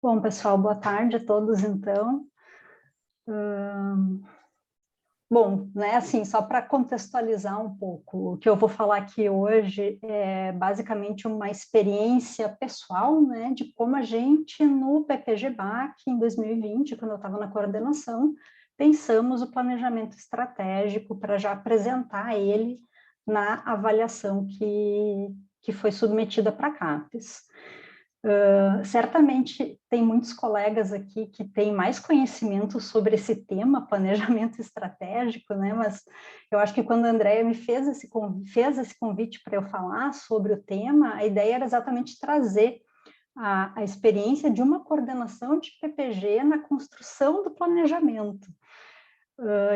Bom, pessoal, boa tarde a todos, então. Bom, né, assim, só para contextualizar um pouco, o que eu vou falar aqui hoje é basicamente uma experiência pessoal, né, de como a gente, no PPG-BAC, em 2020, quando eu estava na coordenação, pensamos o planejamento estratégico para já apresentar ele na avaliação que foi submetida para a CAPES. Certamente tem muitos colegas aqui que têm mais conhecimento sobre esse tema, planejamento estratégico, né? Mas eu acho que quando a Andrea me fez esse convite para eu falar sobre o tema, a ideia era exatamente trazer a experiência de uma coordenação de PPG na construção do planejamento.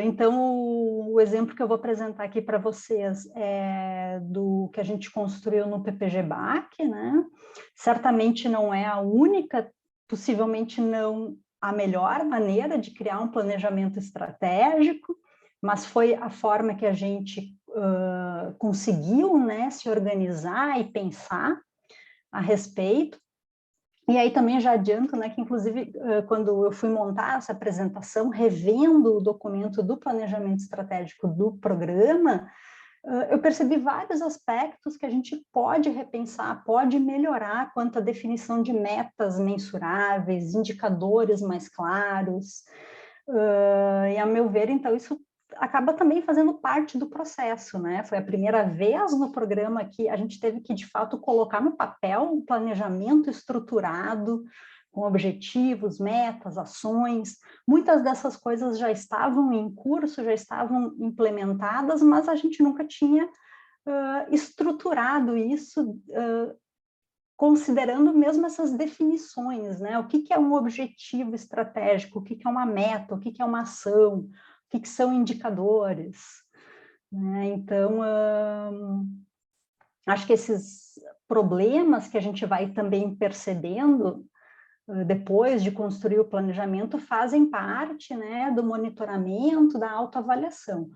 Então, o exemplo que eu vou apresentar aqui para vocês é do que a gente construiu no PPG-BAC, né? Certamente não é a única, possivelmente não a melhor maneira de criar um planejamento estratégico, mas foi a forma que a gente conseguiu, né, se organizar e pensar a respeito. E aí também já adianto, né, que inclusive quando eu fui montar essa apresentação, revendo o documento do planejamento estratégico do programa, eu percebi vários aspectos que a gente pode repensar, pode melhorar quanto à definição de metas mensuráveis, indicadores mais claros, e a meu ver, então, isso acaba também fazendo parte do processo, né? Foi a primeira vez no programa que a gente teve que, de fato, colocar no papel um planejamento estruturado, com objetivos, metas, ações. Muitas dessas coisas já estavam em curso, já estavam implementadas, mas a gente nunca tinha estruturado isso, considerando mesmo essas definições, né? O que é um objetivo estratégico, o que é uma meta, o que é uma ação, o que são indicadores, né? Então, acho que esses problemas que a gente vai também percebendo depois de construir o planejamento fazem parte, né, do monitoramento, da autoavaliação.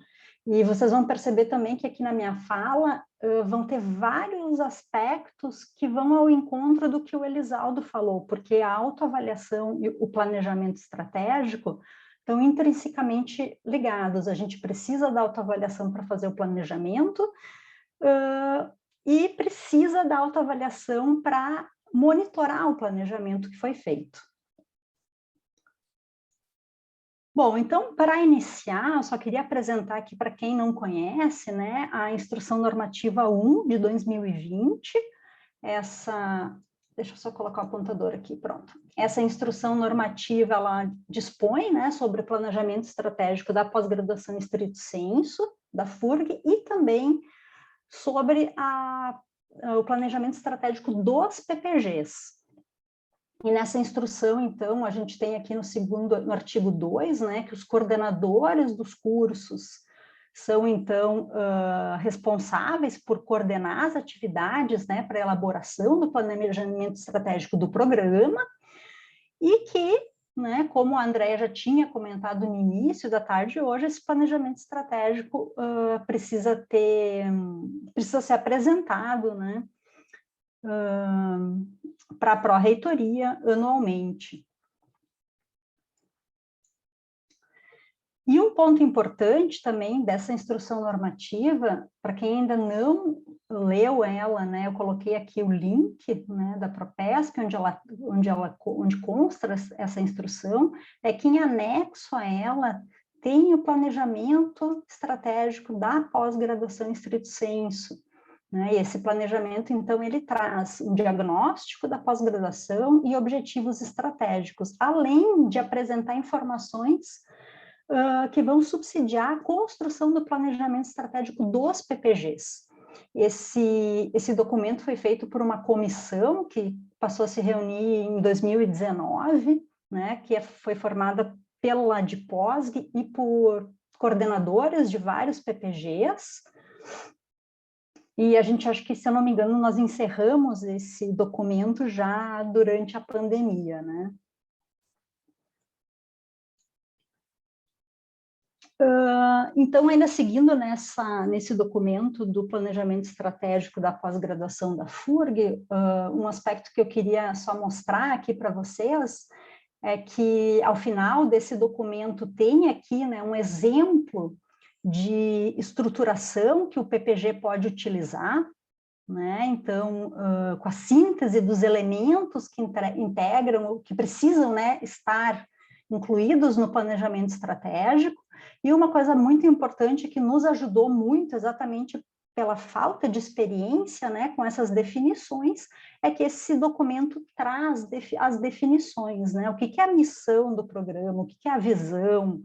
E vocês vão perceber também que aqui na minha fala vão ter vários aspectos que vão ao encontro do que o Elisaldo falou, porque a autoavaliação e o planejamento estratégico estão intrinsecamente ligados. A gente precisa da autoavaliação para fazer o planejamento e precisa da autoavaliação para monitorar o planejamento que foi feito. Bom, então, para iniciar, eu só queria apresentar aqui para quem não conhece, né, a Instrução Normativa 1 de 2020, deixa eu só colocar o apontador aqui, pronto. Essa instrução normativa, ela dispõe, né, sobre o planejamento estratégico da pós-graduação estrito sensu, da FURG, e também sobre o planejamento estratégico dos PPGs. E nessa instrução, então, a gente tem aqui no artigo 2, né, que os coordenadores dos cursos são, então, responsáveis por coordenar as atividades, né, para a elaboração do planejamento estratégico do programa, e que, né, como a Andrea já tinha comentado no início da tarde de hoje, esse planejamento estratégico precisa ser apresentado, né, para a pró-reitoria anualmente. E um ponto importante também dessa instrução normativa, para quem ainda não leu ela, né, eu coloquei aqui o link, né, da Propesp, onde consta essa instrução, é que em anexo a ela tem o planejamento estratégico da pós-graduação em estrito sensu, né? E esse planejamento, então, ele traz um diagnóstico da pós-graduação e objetivos estratégicos, além de apresentar informações que vão subsidiar a construção do planejamento estratégico dos PPGs. Esse documento foi feito por uma comissão que passou a se reunir em 2019, né, que foi formada pela ADPOSG e por coordenadores de vários PPGs. E a gente, acho que, se eu não me engano, nós encerramos esse documento já durante a pandemia, né? Então, ainda seguindo nesse documento do planejamento estratégico da pós-graduação da FURG, um aspecto que eu queria só mostrar aqui para vocês é que, ao final desse documento, tem aqui, né, um exemplo de estruturação que o PPG pode utilizar, né? Então, com a síntese dos elementos que integram, que precisam, né, estar incluídos no planejamento estratégico. E uma coisa muito importante que nos ajudou muito, exatamente pela falta de experiência, né, com essas definições, é que esse documento traz as definições, né? O que é a missão do programa, o que é a visão,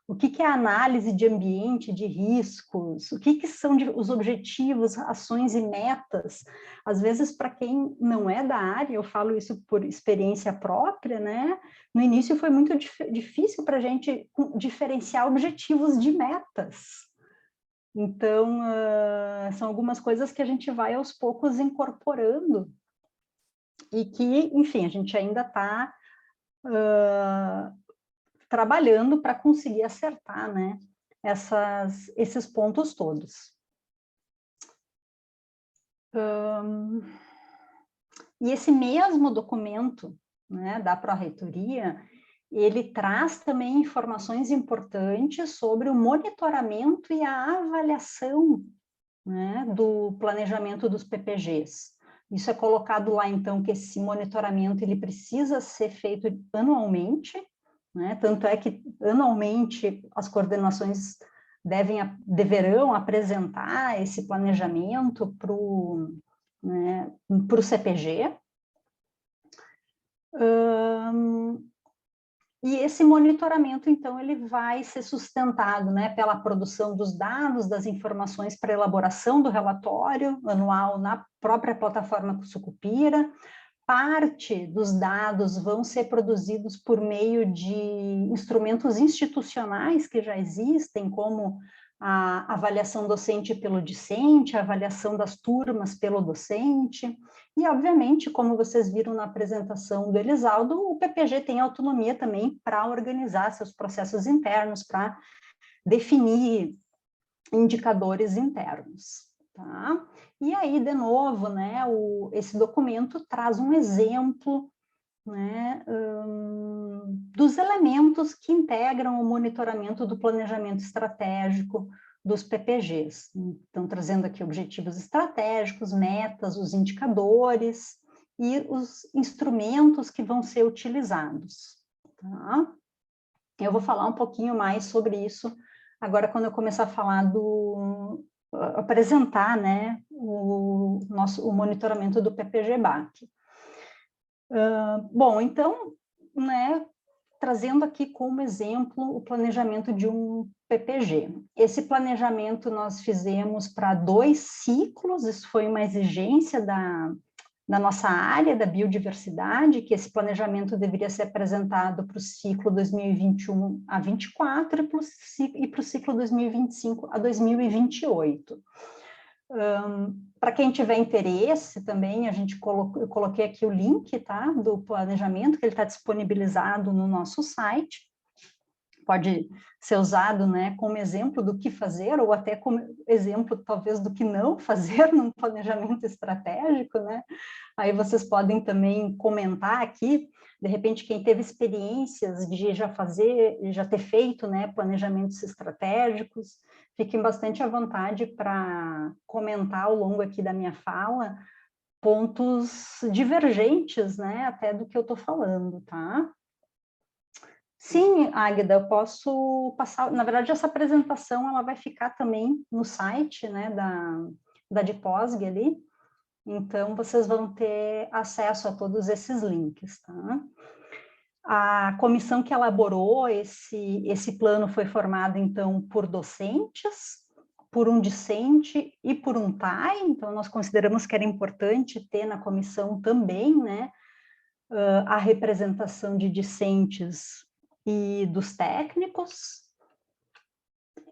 o que é a análise de ambiente, de riscos, o que são os objetivos, ações e metas. Às vezes, para quem não é da área, eu falo isso por experiência própria, né? No início foi muito difícil para a gente diferenciar objetivos de metas. Então, são algumas coisas que a gente vai aos poucos incorporando e que, enfim, a gente ainda está trabalhando para conseguir acertar, né, esses pontos todos. E esse mesmo documento, né, da Pró-Reitoria, ele traz também informações importantes sobre o monitoramento e a avaliação, né, do planejamento dos PPGs. Isso é colocado lá, então, que esse monitoramento ele precisa ser feito anualmente, né? Tanto é que, anualmente, as coordenações deverão apresentar esse planejamento para o, né, CPG. E esse monitoramento, então, ele vai ser sustentado, né, pela produção dos dados, das informações para elaboração do relatório anual na própria plataforma Sucupira. Parte dos dados vão ser produzidos por meio de instrumentos institucionais que já existem, como a avaliação docente pelo discente, a avaliação das turmas pelo docente, e, obviamente, como vocês viram na apresentação do Elisaldo, o PPG tem autonomia também para organizar seus processos internos, para definir indicadores internos. Tá? E aí, de novo, né, esse documento traz um exemplo, né, dos elementos que integram o monitoramento do planejamento estratégico dos PPGs. Então, trazendo aqui objetivos estratégicos, metas, os indicadores e os instrumentos que vão ser utilizados. Tá? Eu vou falar um pouquinho mais sobre isso agora, quando eu começar a falar apresentar, né, o monitoramento do PPG-BAC. Bom, então, né, trazendo aqui como exemplo o planejamento de um PPG. Esse planejamento nós fizemos para 2 ciclos, isso foi uma exigência da nossa área da biodiversidade, que esse planejamento deveria ser apresentado para o ciclo 2021 a 24 e para o ciclo 2025 a 2028. Para quem tiver interesse também, eu coloquei aqui o link, tá, do planejamento, que ele está disponibilizado no nosso site. Pode ser usado, né, como exemplo do que fazer, ou até como exemplo, talvez, do que não fazer num planejamento estratégico, né? Aí vocês podem também comentar aqui, de repente, quem teve experiências de já ter feito, né, planejamentos estratégicos, fiquem bastante à vontade para comentar ao longo aqui da minha fala pontos divergentes, né, até do que eu estou falando, tá? Sim, Águida, eu posso passar, na verdade, essa apresentação ela vai ficar também no site, né, da DIPOSG ali, então vocês vão ter acesso a todos esses links, tá? A comissão que elaborou esse plano foi formada, então, por docentes, por um discente e por um TAI, então nós consideramos que era importante ter na comissão também, né, a representação de discentes e dos técnicos.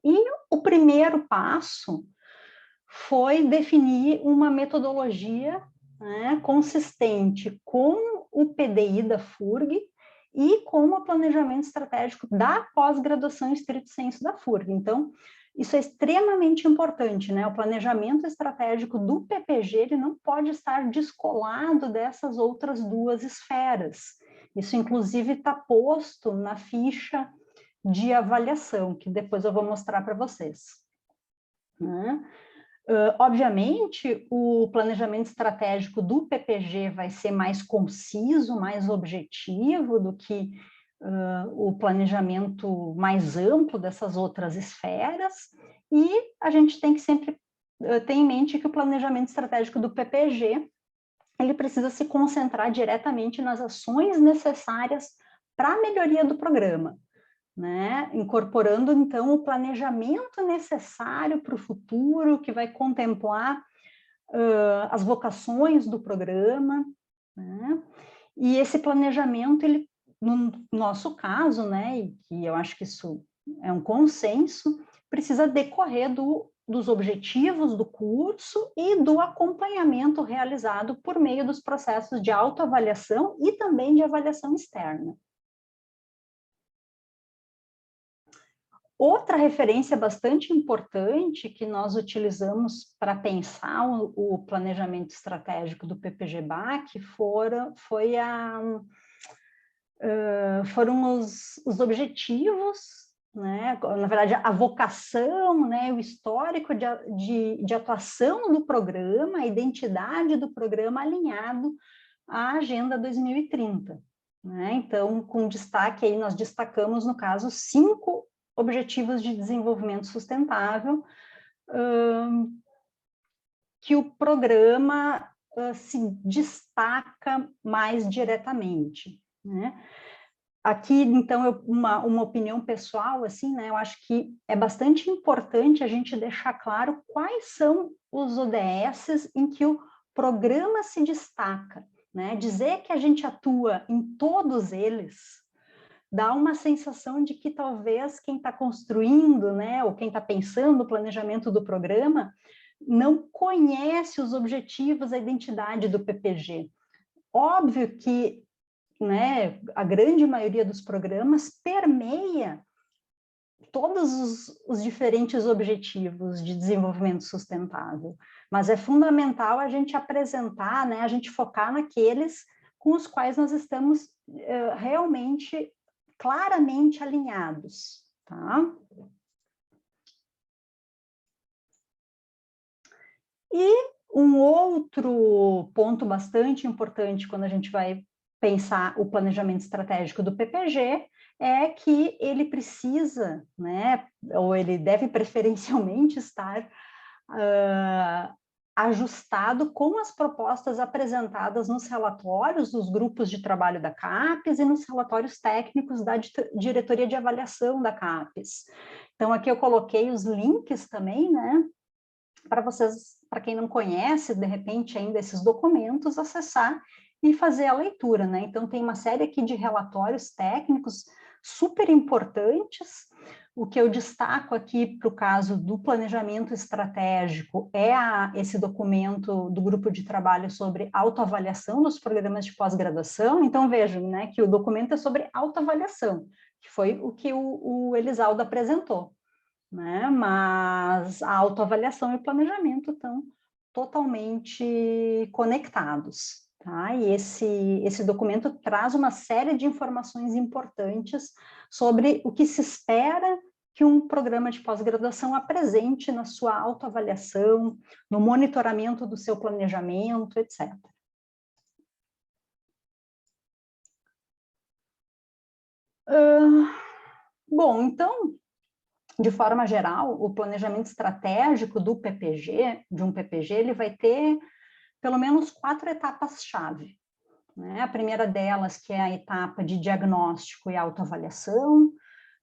E o primeiro passo foi definir uma metodologia, né, consistente com o PDI da FURG e com o planejamento estratégico da pós-graduação em estrito sensu da FURG. Então, isso é extremamente importante, né? O planejamento estratégico do PPG, ele não pode estar descolado dessas outras duas esferas. Isso, inclusive, está posto na ficha de avaliação, que depois eu vou mostrar para vocês. Né? Obviamente, o planejamento estratégico do PPG vai ser mais conciso, mais objetivo do que o planejamento mais amplo dessas outras esferas, e a gente tem que sempre ter em mente que o planejamento estratégico do PPG, ele precisa se concentrar diretamente nas ações necessárias para a melhoria do programa, né? Incorporando, então, o planejamento necessário para o futuro, que vai contemplar as vocações do programa, né? E esse planejamento, ele, no nosso caso, né, e que eu acho que isso é um consenso, precisa decorrer dos objetivos do curso e do acompanhamento realizado por meio dos processos de autoavaliação e também de avaliação externa. Outra referência bastante importante que nós utilizamos para pensar o planejamento estratégico do PPG-BAC foram os objetivos, né? Na verdade, a vocação, né? O histórico de atuação do programa, a identidade do programa alinhado à Agenda 2030. Né? Então, com destaque aí, nós destacamos, no caso, 5 objetivos de desenvolvimento sustentável que o programa se destaca mais diretamente, né? Aqui, então, uma opinião pessoal, assim, né? Eu acho que é bastante importante a gente deixar claro quais são os ODS em que o programa se destaca, né? Dizer que a gente atua em todos eles dá uma sensação de que talvez quem está construindo, né, ou quem está pensando no planejamento do programa, não conhece os objetivos, a identidade do PPG. Óbvio que, né, a grande maioria dos programas permeia todos os diferentes objetivos de desenvolvimento sustentável, mas é fundamental a gente apresentar, né, a gente focar naqueles com os quais nós estamos realmente claramente alinhados, tá? E um outro ponto bastante importante quando a gente vai pensar o planejamento estratégico do PPG é que ele precisa, né, ou ele deve preferencialmente estar ajustado com as propostas apresentadas nos relatórios dos grupos de trabalho da CAPES e nos relatórios técnicos da diretoria de avaliação da CAPES. Então, aqui eu coloquei os links também, né, para vocês, para quem não conhece, de repente, ainda esses documentos, acessar e fazer a leitura, né? Então, tem uma série aqui de relatórios técnicos super importantes. O que eu destaco aqui para o caso do planejamento estratégico é esse documento do grupo de trabalho sobre autoavaliação dos programas de pós-graduação. Então, vejam, né, que o documento é sobre autoavaliação, que foi o que o Elisaldo apresentou, né? Mas a autoavaliação e o planejamento estão totalmente conectados. Tá? E esse documento traz uma série de informações importantes sobre o que se espera que um programa de pós-graduação apresente na sua autoavaliação, no monitoramento do seu planejamento, etc. Bom, então, de forma geral, o planejamento estratégico do PPG, de um PPG, ele vai ter pelo menos 4 etapas-chave. Né? A primeira delas, que é a etapa de diagnóstico e autoavaliação,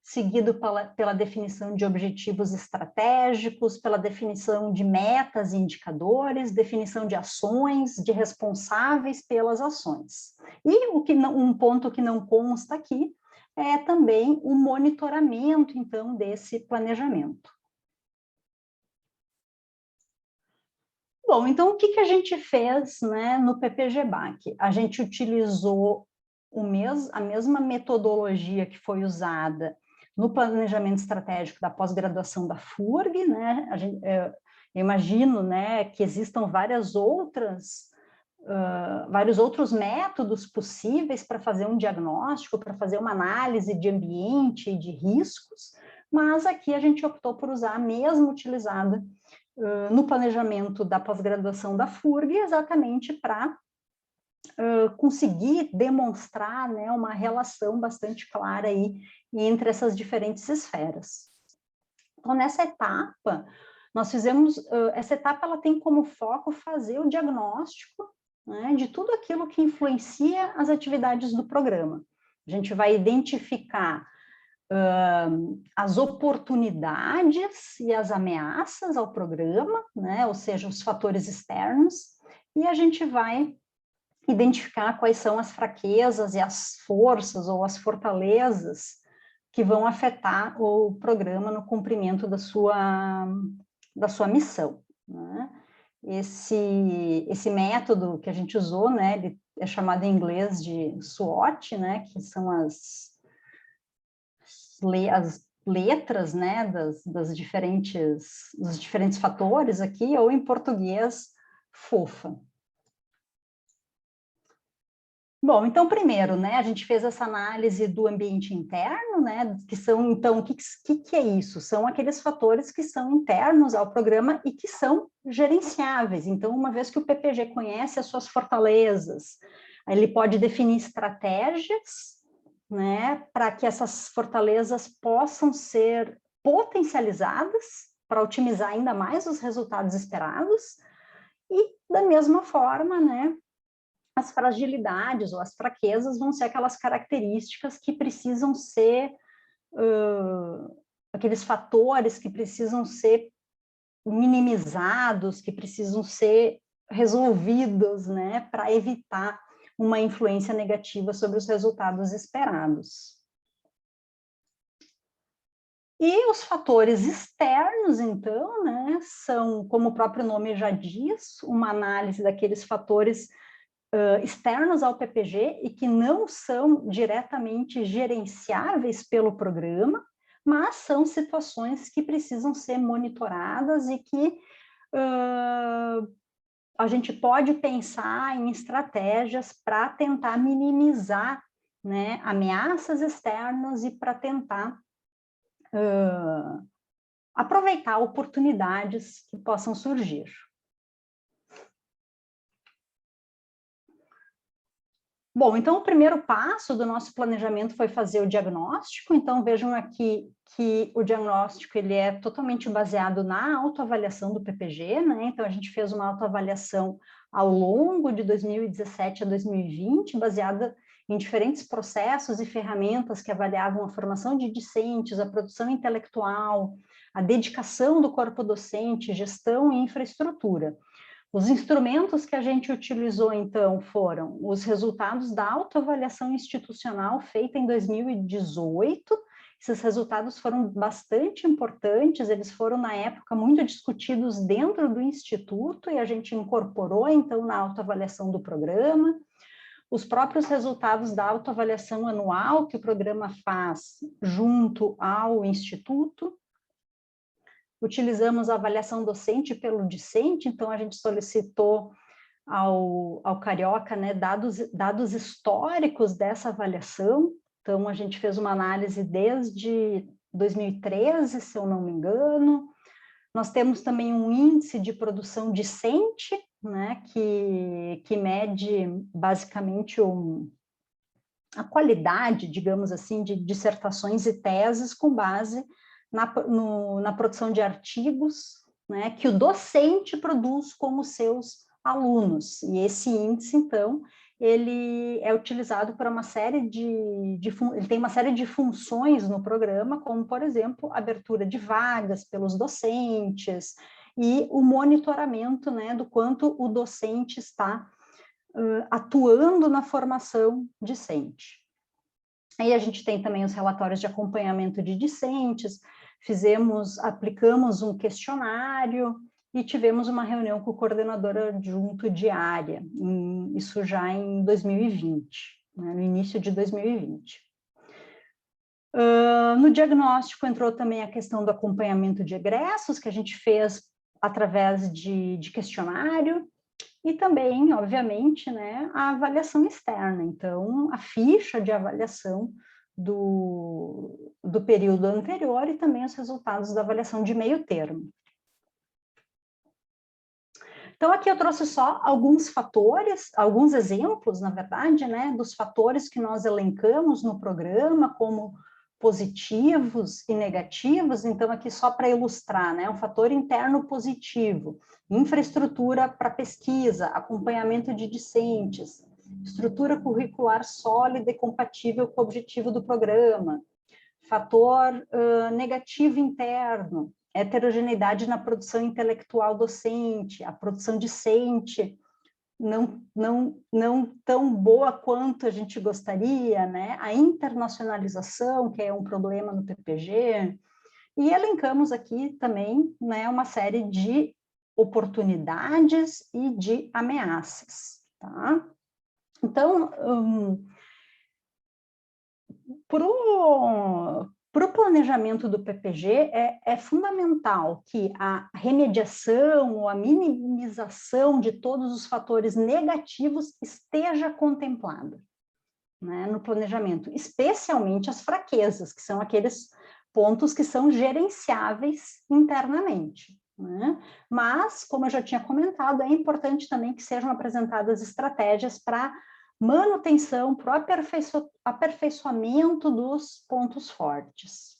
seguido pela definição de objetivos estratégicos, pela definição de metas e indicadores, definição de ações, de responsáveis pelas ações. E um ponto que não consta aqui é também o monitoramento, então, desse planejamento. Bom, então, o que a gente fez, né, no PPG-BAC? A gente utilizou a mesma metodologia que foi usada no planejamento estratégico da pós-graduação da FURG, né? Eu imagino, né, que existam vários outros métodos possíveis para fazer um diagnóstico, para fazer uma análise de ambiente e de riscos, mas aqui a gente optou por usar a mesma utilizada no planejamento da pós-graduação da FURG, exatamente para conseguir demonstrar, né, uma relação bastante clara aí entre essas diferentes esferas. Então, nessa etapa, nós fizemos, essa etapa ela tem como foco fazer o diagnóstico, né, de tudo aquilo que influencia as atividades do programa. A gente vai identificar as oportunidades e as ameaças ao programa, né, ou seja, os fatores externos, e a gente vai identificar quais são as fraquezas e as forças ou as fortalezas que vão afetar o programa no cumprimento da sua missão, né? Esse método que a gente usou, né, ele é chamado em inglês de SWOT, né, que são as letras, né, dos diferentes fatores aqui, ou em português, FOFA. Bom, então, primeiro, né, a gente fez essa análise do ambiente interno, né, que são, então, o que é isso? São aqueles fatores que são internos ao programa e que são gerenciáveis. Então, uma vez que o PPG conhece as suas fortalezas, ele pode definir estratégias, né, para que essas fortalezas possam ser potencializadas para otimizar ainda mais os resultados esperados e, da mesma forma, né, as fragilidades ou as fraquezas vão ser aquelas características que precisam ser, aqueles fatores que precisam ser minimizados, que precisam ser resolvidos, né, para evitar uma influência negativa sobre os resultados esperados. E os fatores externos, então, né, são, como o próprio nome já diz, uma análise daqueles fatores externos ao PPG e que não são diretamente gerenciáveis pelo programa, mas são situações que precisam ser monitoradas e que a gente pode pensar em estratégias para tentar minimizar, né, ameaças externas e para tentar aproveitar oportunidades que possam surgir. Bom, então o primeiro passo do nosso planejamento foi fazer o diagnóstico. Então vejam aqui que o diagnóstico ele é totalmente baseado na autoavaliação do PPG, né? Então a gente fez uma autoavaliação ao longo de 2017 a 2020, baseada em diferentes processos e ferramentas que avaliavam a formação de discentes, a produção intelectual, a dedicação do corpo docente, gestão e infraestrutura. Os instrumentos que a gente utilizou, então, foram os resultados da autoavaliação institucional feita em 2018. Esses resultados foram bastante importantes, eles foram, na época, muito discutidos dentro do Instituto e a gente incorporou, então, na autoavaliação do programa. Os próprios resultados da autoavaliação anual que o programa faz junto ao Instituto. Utilizamos a avaliação docente pelo discente, então a gente solicitou ao Carioca, né, dados históricos dessa avaliação. Então a gente fez uma análise desde 2013, se eu não me engano. Nós temos também um índice de produção discente, né, que mede basicamente a qualidade, digamos assim, de dissertações e teses com base na produção de artigos, né, que o docente produz com os seus alunos. E esse índice, então, ele é utilizado para uma série ele tem uma série de funções no programa, como, por exemplo, abertura de vagas pelos docentes e o monitoramento, né, do quanto o docente está atuando na formação discente. Aí a gente tem também os relatórios de acompanhamento de discentes, aplicamos um questionário e tivemos uma reunião com o coordenador adjunto de área, isso já em 2020. né, no início de 2020. No diagnóstico entrou também a questão do acompanhamento de egressos, que a gente fez através de questionário, e também, obviamente, né, a avaliação externa. Então, a ficha de avaliação do período anterior e também os resultados da avaliação de meio termo. Então, aqui eu trouxe só alguns fatores, alguns exemplos, na verdade, né, dos fatores que nós elencamos no programa como positivos e negativos. Então, aqui só para ilustrar, né, um fator interno positivo, infraestrutura para pesquisa, acompanhamento de discentes, estrutura curricular sólida e compatível com o objetivo do programa. Fator negativo interno, heterogeneidade na produção intelectual docente, a produção discente não tão boa quanto a gente gostaria, né? A internacionalização, que é um problema no PPG, e elencamos aqui também, né, uma série de oportunidades e de ameaças, tá? Então, para o planejamento do PPG, é fundamental que a remediação ou a minimização de todos os fatores negativos esteja contemplada, né, no planejamento, especialmente as fraquezas, que são aqueles pontos que são gerenciáveis internamente, né? Mas, como eu já tinha comentado, é importante também que sejam apresentadas estratégias para manutenção, para o aperfeiçoamento dos pontos fortes.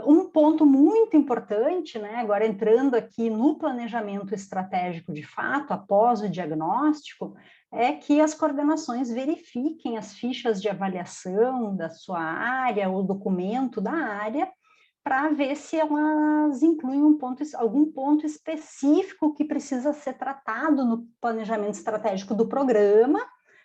Um ponto muito importante, né, agora entrando aqui no planejamento estratégico de fato, após o diagnóstico, é que as coordenações verifiquem as fichas de avaliação da sua área, o documento da área, para ver se elas incluem algum ponto específico que precisa ser tratado no planejamento estratégico do programa,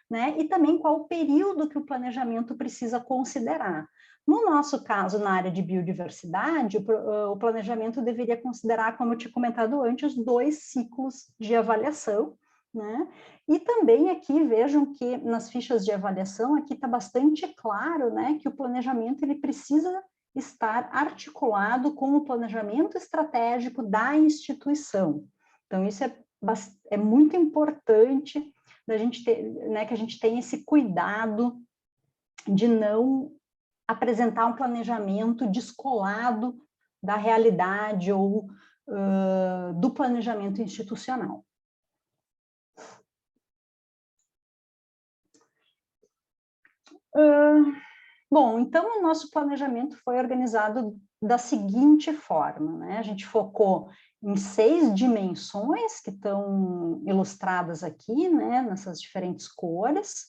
né? E também qual o período que o planejamento precisa considerar. No nosso caso, na área de biodiversidade, o planejamento deveria considerar, como eu tinha comentado antes, 2 ciclos de avaliação, né? E também aqui, vejam que nas fichas de avaliação, aqui está bastante claro, né, que o planejamento ele precisa estar articulado com o planejamento estratégico da instituição. Então, isso é muito importante da gente ter, né, que a gente tenha esse cuidado de não apresentar um planejamento descolado da realidade ou do planejamento institucional. Bom, então o nosso planejamento foi organizado da seguinte forma, né? A gente focou em 6 dimensões que estão ilustradas aqui, né, nessas diferentes cores.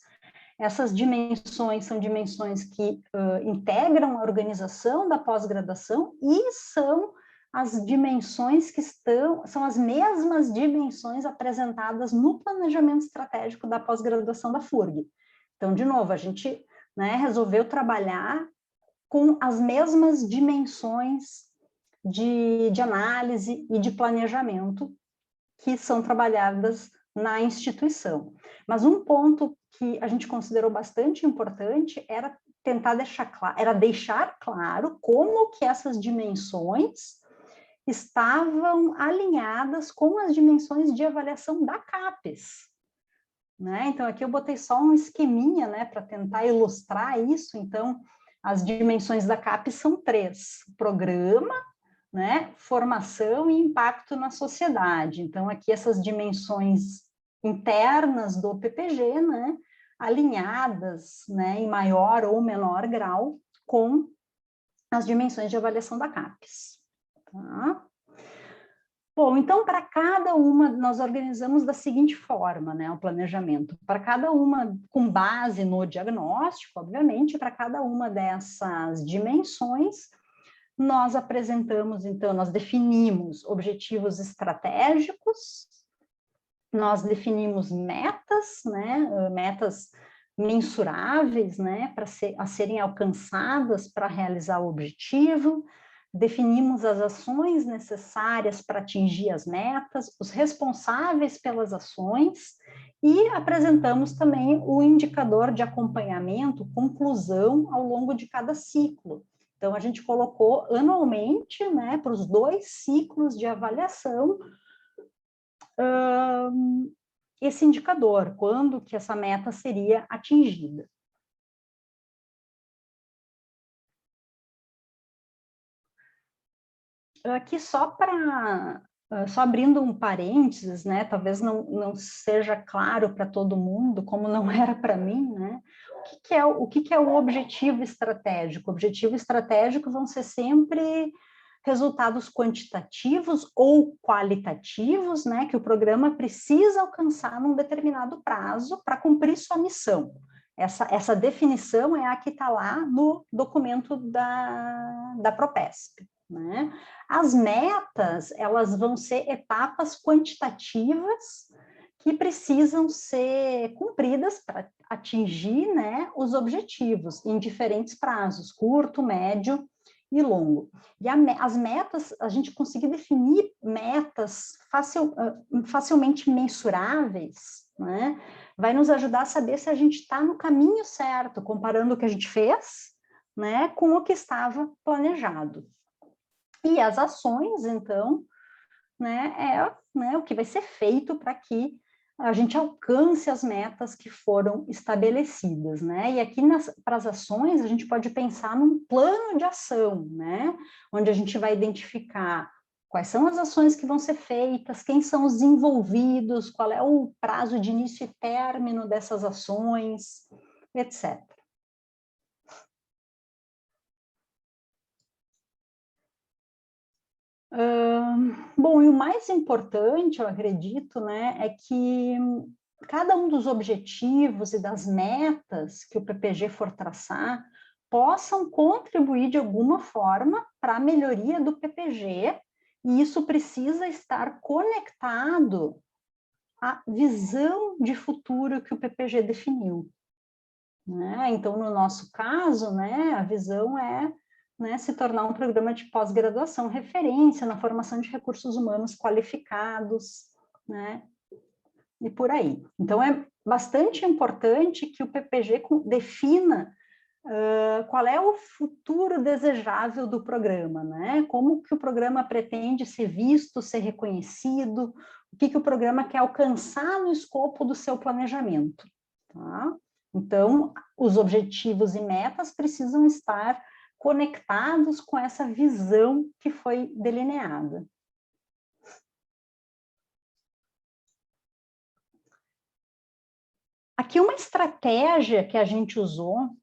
Essas dimensões são dimensões que integram a organização da pós-graduação e são as dimensões que são as mesmas dimensões apresentadas no planejamento estratégico da pós-graduação da FURG. Então, de novo, a gente, né, resolveu trabalhar com as mesmas dimensões de análise e de planejamento que são trabalhadas na instituição. Mas um ponto que a gente considerou bastante importante era deixar claro como que essas dimensões estavam alinhadas com as dimensões de avaliação da CAPES. Né? Então, aqui eu botei só um esqueminha, né, para tentar ilustrar isso. Então, as dimensões da CAPES são 3: programa, né, formação e impacto na sociedade. Então, aqui essas dimensões internas do PPG, né, alinhadas, né, em maior ou menor grau com as dimensões de avaliação da CAPES. Tá? Bom, então, para cada uma, nós organizamos da seguinte forma, né, o planejamento. Para cada uma, com base no diagnóstico, obviamente, para cada uma dessas dimensões, nós apresentamos, então, nós definimos objetivos estratégicos, nós definimos metas, né, metas mensuráveis, né, a serem alcançadas para realizar o objetivo, definimos as ações necessárias para atingir as metas, os responsáveis pelas ações E apresentamos também o indicador de acompanhamento, conclusão ao longo de cada ciclo. Então, a gente colocou anualmente, né, para os 2 ciclos de avaliação, esse indicador, quando que essa meta seria atingida. Aqui só abrindo um parênteses, né, talvez não seja claro para todo mundo, como não era para mim, né, o que é o objetivo estratégico? O objetivo estratégico vão ser sempre resultados quantitativos ou qualitativos, né, que o programa precisa alcançar num determinado prazo para cumprir sua missão. Essa definição é a que está lá no documento da Propesp, né? As metas, elas vão ser etapas quantitativas que precisam ser cumpridas para atingir, né, os objetivos em diferentes prazos, curto, médio e longo. E as metas, a gente conseguir definir metas facilmente mensuráveis, né, vai nos ajudar a saber se a gente está no caminho certo, comparando o que a gente fez, né, com o que estava planejado. E as ações, então, né, o que vai ser feito para que a gente alcance as metas que foram estabelecidas, né? E aqui para as ações a gente pode pensar num plano de ação, né? Onde a gente vai identificar quais são as ações que vão ser feitas, quem são os envolvidos, qual é o prazo de início e término dessas ações, etc. Bom, e o mais importante, eu acredito, né, é que cada um dos objetivos e das metas que o PPG for traçar possam contribuir de alguma forma para a melhoria do PPG, e isso precisa estar conectado à visão de futuro que o PPG definiu, né? Então, no nosso caso, né, a visão é, né, se tornar um programa de pós-graduação referência na formação de recursos humanos qualificados, né, e por aí. Então, é bastante importante que o PPG defina qual é o futuro desejável do programa, né? Como que o programa pretende ser visto, ser reconhecido, o que o programa quer alcançar no escopo do seu planejamento, tá? Então, os objetivos e metas precisam estar conectados com essa visão que foi delineada. Aqui uma estratégia que a gente usou,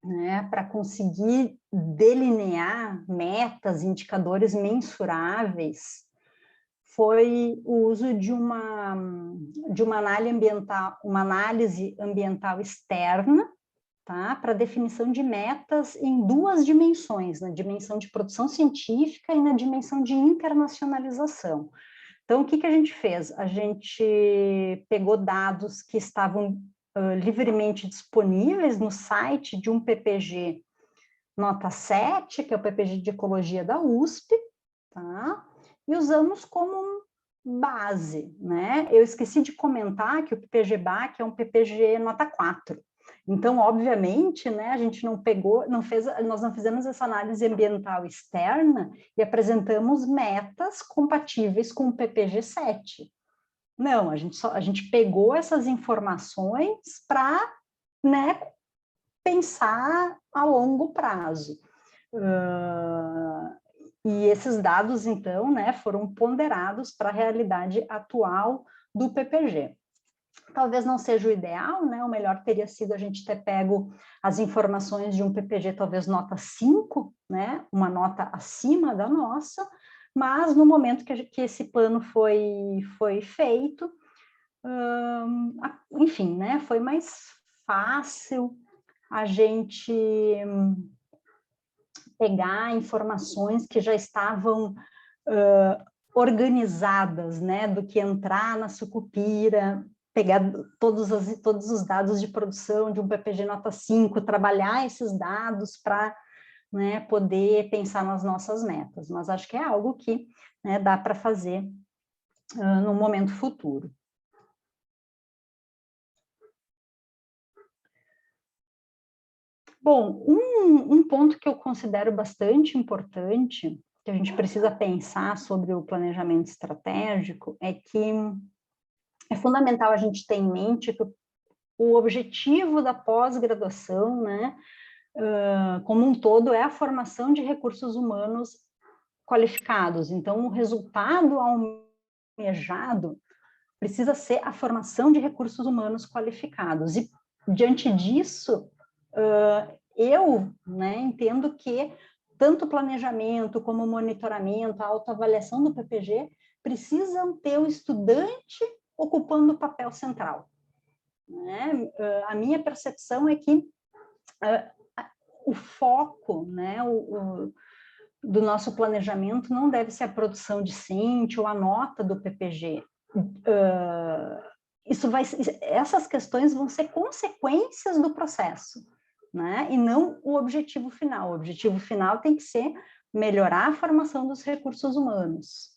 né, para conseguir delinear metas, indicadores mensuráveis, foi o uso de uma análise ambiental externa, tá, para definição de metas em 2 dimensões, na dimensão de produção científica e na dimensão de internacionalização. Então, o que a gente fez? A gente pegou dados que estavam livremente disponíveis no site de um PPG nota 7, que é o PPG de Ecologia da USP, tá? E usamos como base, né? Eu esqueci de comentar que o PPG-BAC é um PPG nota 4. Então, obviamente, né, a gente não pegou, nós não fizemos essa análise ambiental externa e apresentamos metas compatíveis com o PPG 7. Não, a gente pegou essas informações para, né, pensar a longo prazo. E esses dados, então, né, foram ponderados para a realidade atual do PPG. Talvez não seja o ideal, né? O melhor teria sido a gente ter pego as informações de um PPG, talvez nota 5, né? Uma nota acima da nossa, mas no momento que esse plano foi feito, enfim, né? Foi mais fácil a gente pegar informações que já estavam organizadas, né, do que entrar na Sucupira, pegar todos os dados de produção de um PPG nota 5, trabalhar esses dados para, né, poder pensar nas nossas metas. Mas acho que é algo que, né, dá para fazer no momento futuro. Bom, um ponto que eu considero bastante importante, que a gente precisa pensar sobre o planejamento estratégico, é que é fundamental a gente ter em mente que o objetivo da pós-graduação, né, como um todo, é a formação de recursos humanos qualificados. Então, o resultado almejado precisa ser a formação de recursos humanos qualificados. E, diante disso, eu, né, entendo que tanto o planejamento como o monitoramento, a autoavaliação do PPG precisam ter o estudante ocupando o papel central. Né? A minha percepção é que o foco, né, do nosso planejamento não deve ser a produção de CINT ou a nota do PPG. Essas questões vão ser consequências do processo, né? E não o objetivo final. O objetivo final tem que ser melhorar a formação dos recursos humanos,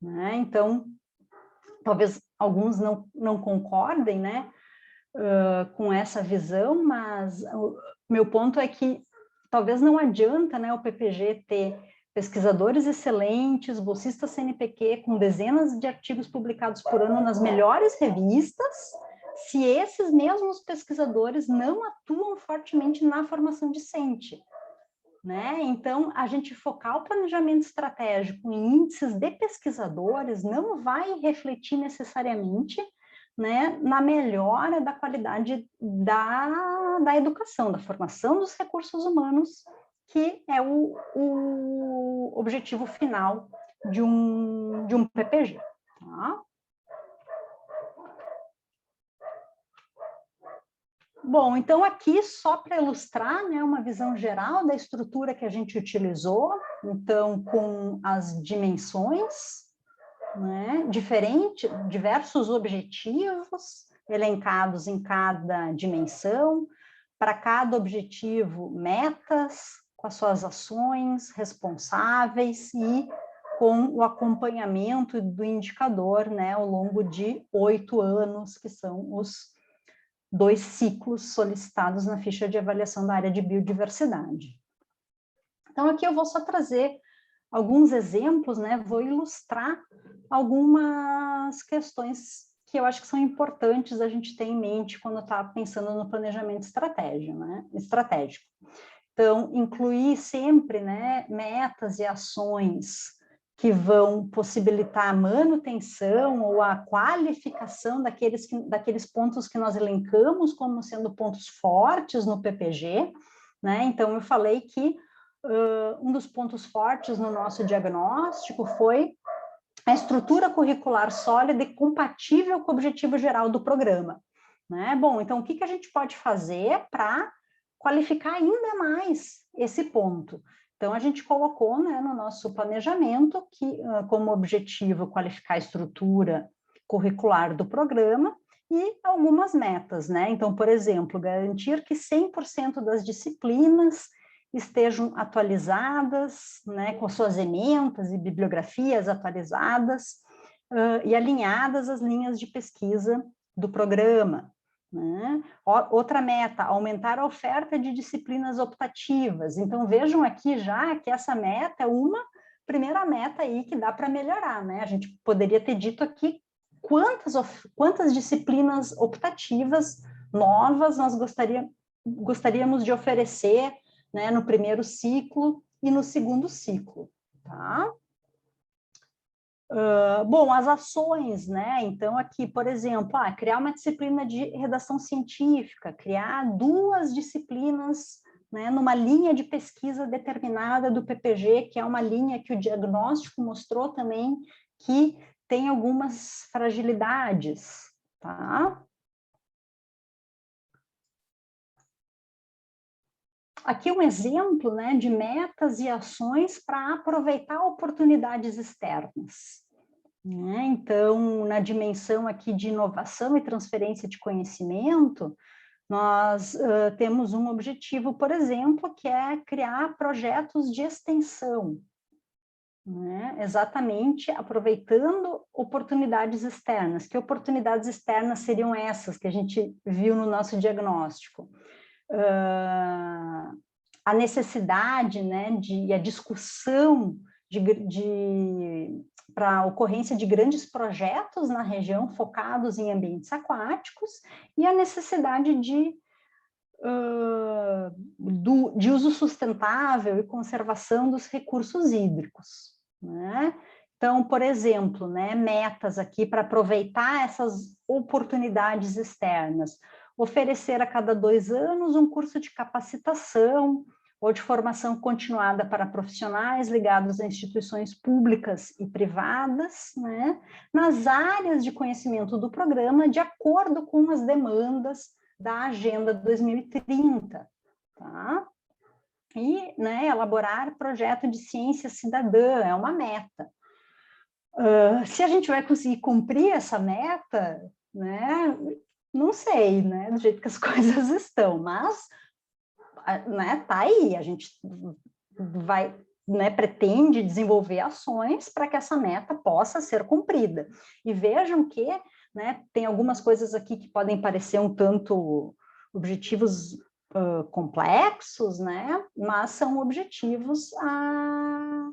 né? Então, talvez alguns não concordem, né, com essa visão, mas o meu ponto é que talvez não adianta, né, o PPG ter pesquisadores excelentes, bolsistas CNPq com dezenas de artigos publicados por ano nas melhores revistas, se esses mesmos pesquisadores não atuam fortemente na formação discente. Né? Então, a gente focar o planejamento estratégico em índices de pesquisadores não vai refletir necessariamente, né, na melhora da qualidade da educação, da formação dos recursos humanos, que é o objetivo final de um PPG. Tá? Bom, então aqui só para ilustrar, né, uma visão geral da estrutura que a gente utilizou, então com as dimensões, né, diversos objetivos elencados em cada dimensão, para cada objetivo metas, com as suas ações, responsáveis e com o acompanhamento do indicador, né, ao longo de 8 anos, que são os 2 ciclos solicitados na ficha de avaliação da área de biodiversidade. Então, aqui eu vou só trazer alguns exemplos, né? Vou ilustrar algumas questões que eu acho que são importantes a gente ter em mente quando está pensando no planejamento estratégico. Então, incluir sempre, né, metas e ações que vão possibilitar a manutenção ou a qualificação daqueles pontos que nós elencamos como sendo pontos fortes no PPG, né? Então, eu falei que um dos pontos fortes no nosso diagnóstico foi a estrutura curricular sólida e compatível com o objetivo geral do programa. Né? Bom, então, o que a gente pode fazer para qualificar ainda mais esse ponto? Então, a gente colocou, né, no nosso planejamento que, como objetivo, qualificar a estrutura curricular do programa e algumas metas, né? Então, por exemplo, garantir que 100% das disciplinas estejam atualizadas, né, com suas ementas e bibliografias atualizadas e alinhadas às linhas de pesquisa do programa. Né? Outra meta, aumentar a oferta de disciplinas optativas. Então, vejam aqui já que essa meta é uma primeira meta aí que dá para melhorar. Né? A gente poderia ter dito aqui quantas disciplinas optativas novas nós gostaríamos de oferecer, né, no primeiro ciclo e no segundo ciclo. Tá? Bom, as ações, né? Então, aqui, por exemplo, criar uma disciplina de redação científica, criar 2 disciplinas, né, numa linha de pesquisa determinada do PPG, que é uma linha que o diagnóstico mostrou também que tem algumas fragilidades, tá? Aqui um exemplo, né, de metas e ações para aproveitar oportunidades externas. Né? Então, na dimensão aqui de inovação e transferência de conhecimento, nós temos um objetivo, por exemplo, que é criar projetos de extensão, né? Exatamente aproveitando oportunidades externas. Que oportunidades externas seriam essas que a gente viu no nosso diagnóstico? a necessidade, né, e a discussão para a ocorrência de grandes projetos na região focados em ambientes aquáticos e a necessidade de uso sustentável e conservação dos recursos hídricos, né? Então, por exemplo, né, metas aqui para aproveitar essas oportunidades externas, oferecer a cada 2 anos um curso de capacitação ou de formação continuada para profissionais ligados a instituições públicas e privadas, né, nas áreas de conhecimento do programa, de acordo com as demandas da Agenda 2030, tá? E, né, elaborar projeto de ciência cidadã, é uma meta. Se a gente vai conseguir cumprir essa meta, né, não sei, né, do jeito que as coisas estão, mas, né, tá aí, a gente vai, né, pretende desenvolver ações para que essa meta possa ser cumprida. E vejam que, né, tem algumas coisas aqui que podem parecer um tanto objetivos complexos, né, mas são objetivos a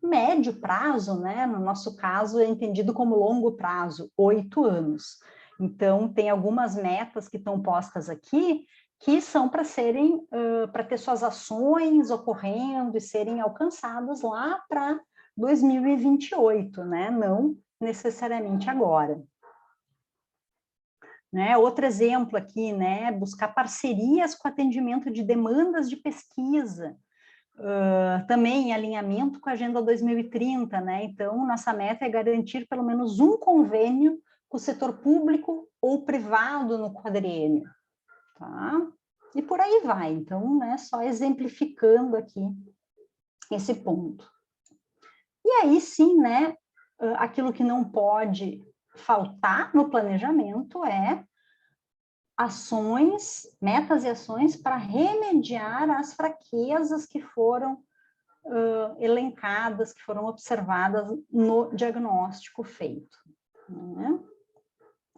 médio prazo, né, no nosso caso é entendido como longo prazo, 8 anos. Então, tem algumas metas que estão postas aqui, que são para serem, para ter suas ações ocorrendo e serem alcançadas lá para 2028, né, não necessariamente agora. Né, outro exemplo aqui, né, buscar parcerias com atendimento de demandas de pesquisa, também em alinhamento com a Agenda 2030, né, então nossa meta é garantir pelo menos um convênio com o setor público ou privado no quadriênio, tá? E por aí vai, então, né, só exemplificando aqui esse ponto. E aí sim, né, aquilo que não pode faltar no planejamento é ações, metas e ações para remediar as fraquezas que foram elencadas, que foram observadas no diagnóstico feito, né?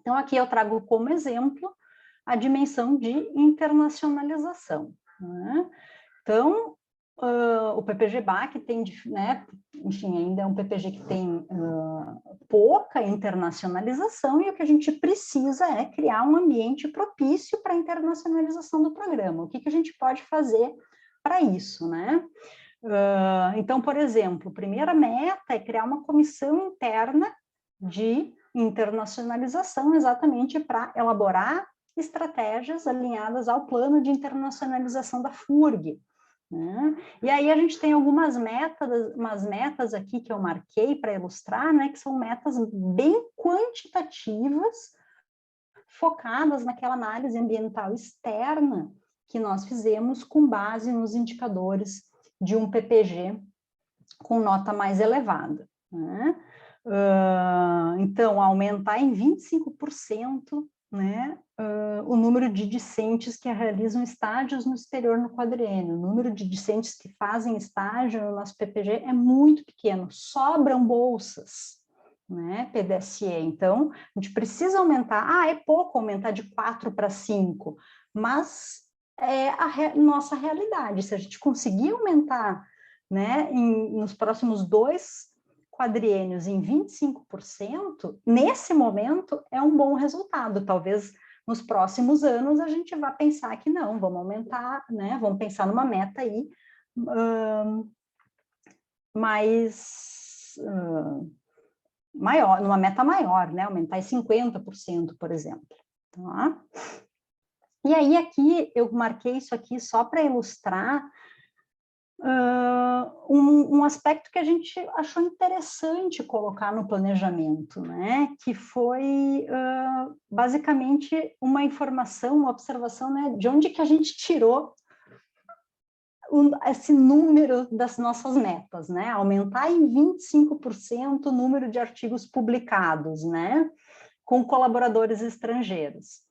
Então, aqui eu trago como exemplo a dimensão de internacionalização, né? Então, o PPG-BAC tem, né, enfim, ainda é um PPG que tem pouca internacionalização e o que a gente precisa é criar um ambiente propício para a internacionalização do programa. O que a gente pode fazer para isso, né? Então, por exemplo, a primeira meta é criar uma comissão interna de internacionalização, exatamente para elaborar estratégias alinhadas ao plano de internacionalização da FURG, né? E aí a gente tem algumas metas aqui que eu marquei para ilustrar, né, que são metas bem quantitativas, focadas naquela análise ambiental externa que nós fizemos com base nos indicadores de um PPG com nota mais elevada, né? Então, aumentar em 25%, né, o número de discentes que realizam estágios no exterior no quadriênio. O número de discentes que fazem estágio no nosso PPG é muito pequeno, sobram bolsas, né, PDSE. Então, a gente precisa aumentar, é pouco aumentar de 4 para 5, mas é a nossa realidade. Se a gente conseguir aumentar, né, nos próximos 2 quadriênios em 25%, nesse momento é um bom resultado. Talvez nos próximos anos a gente vá pensar que não, vamos aumentar, né, vamos pensar numa meta aí maior, numa meta maior, né, aumentar em 50%, por exemplo. Tá? E aí aqui eu marquei isso aqui só para ilustrar um aspecto que a gente achou interessante colocar no planejamento, né? Que foi basicamente uma informação, uma observação, né? De onde que a gente tirou esse número das nossas metas, né? Aumentar em 25% o número de artigos publicados, né? Com colaboradores estrangeiros.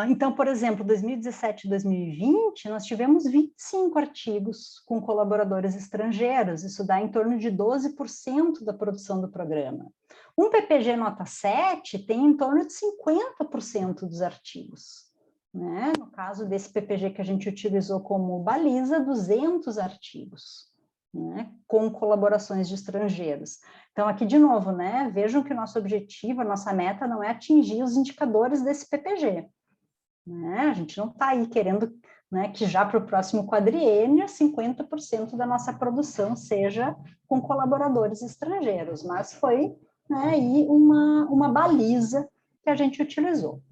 Então, por exemplo, 2017 e 2020, nós tivemos 25 artigos com colaboradores estrangeiros, isso dá em torno de 12% da produção do programa. Um PPG nota 7 tem em torno de 50% dos artigos, né? No caso desse PPG que a gente utilizou como baliza, 200 artigos, né? Com colaborações de estrangeiros. Então, aqui de novo, né? Vejam que o nosso objetivo, a nossa meta não é atingir os indicadores desse PPG, né? A gente não está aí querendo, né, que já para o próximo quadriênio 50% da nossa produção seja com colaboradores estrangeiros, mas foi, né, aí uma baliza que a gente utilizou.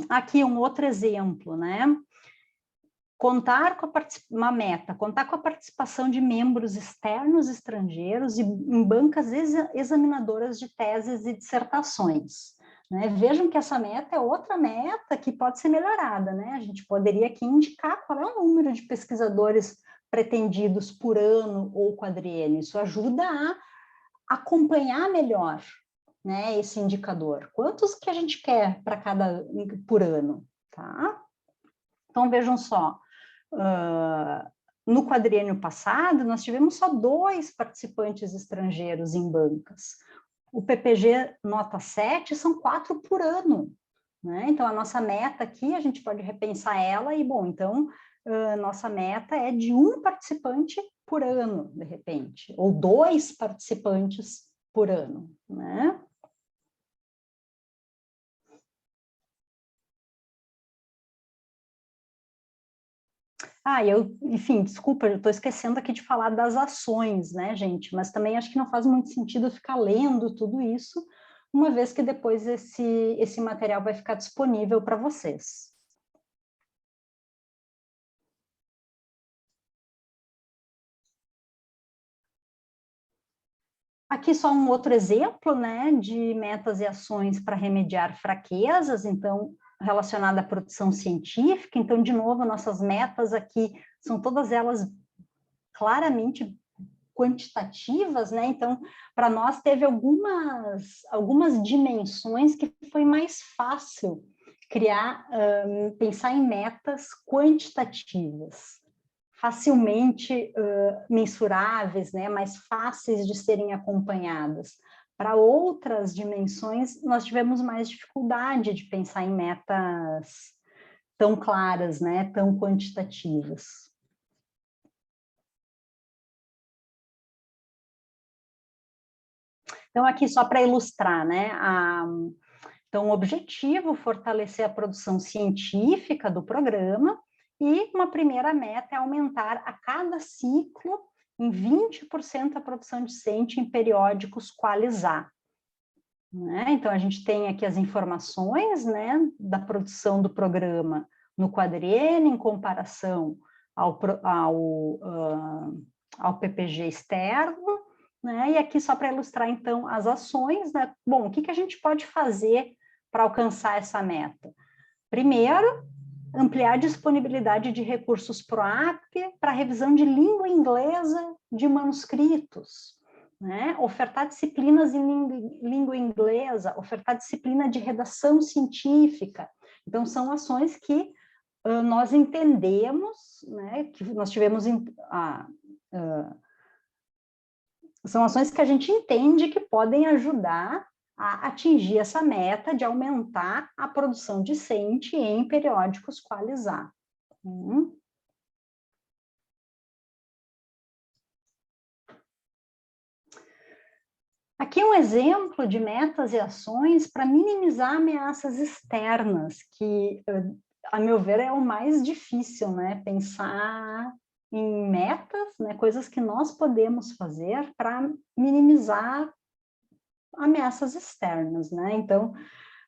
Aqui um outro exemplo, né? Contar com uma meta, contar com a participação de membros externos estrangeiros e em bancas examinadoras de teses e dissertações. Né? Vejam que essa meta é outra meta que pode ser melhorada, né? A gente poderia aqui indicar qual é o número de pesquisadores pretendidos por ano ou quadriênio. Isso ajuda a acompanhar melhor, né, esse indicador. Quantos que a gente quer para cada por ano, tá? Então, vejam só, no quadriênio passado, nós tivemos só 2 participantes estrangeiros em bancas. O PPG nota 7 são 4 por ano, né? Então, a nossa meta aqui, a gente pode repensar ela e, bom, então, nossa meta é de 1 participante por ano, de repente, ou 2 participantes por ano, né? Enfim, desculpa, eu estou esquecendo aqui de falar das ações, né, gente? Mas também acho que não faz muito sentido ficar lendo tudo isso, uma vez que depois esse material vai ficar disponível para vocês. Aqui só um outro exemplo, né, de metas e ações para remediar fraquezas, então, relacionada à produção científica. Então, de novo, nossas metas aqui são todas elas claramente quantitativas, né? Então, para nós teve algumas dimensões que foi mais fácil criar, pensar em metas quantitativas, facilmente mensuráveis, né? Mais fáceis de serem acompanhadas. Para outras dimensões, nós tivemos mais dificuldade de pensar em metas tão claras, né? Tão quantitativas. Então, aqui só para ilustrar, né? Então, o objetivo, fortalecer a produção científica do programa, e uma primeira meta é aumentar a cada ciclo em 20% a produção discente em periódicos Qualizar. Né? Então, a gente tem aqui as informações, né, da produção do programa no quadriênio em comparação ao PPG externo, né? E aqui só para ilustrar, então, as ações, né? Bom, o que a gente pode fazer para alcançar essa meta? Primeiro, ampliar a disponibilidade de recursos PROAC para revisão de língua inglesa de manuscritos, né? Ofertar disciplinas em língua inglesa, ofertar disciplina de redação científica. Então, são ações que nós entendemos, né, que nós tivemos são ações que a gente entende que podem ajudar a atingir essa meta de aumentar a produção discente em periódicos Qualizar. Aqui um exemplo de metas e ações para minimizar ameaças externas, que, a meu ver, é o mais difícil, né? Pensar em metas, né? Coisas que nós podemos fazer para minimizar ameaças externas, né? Então,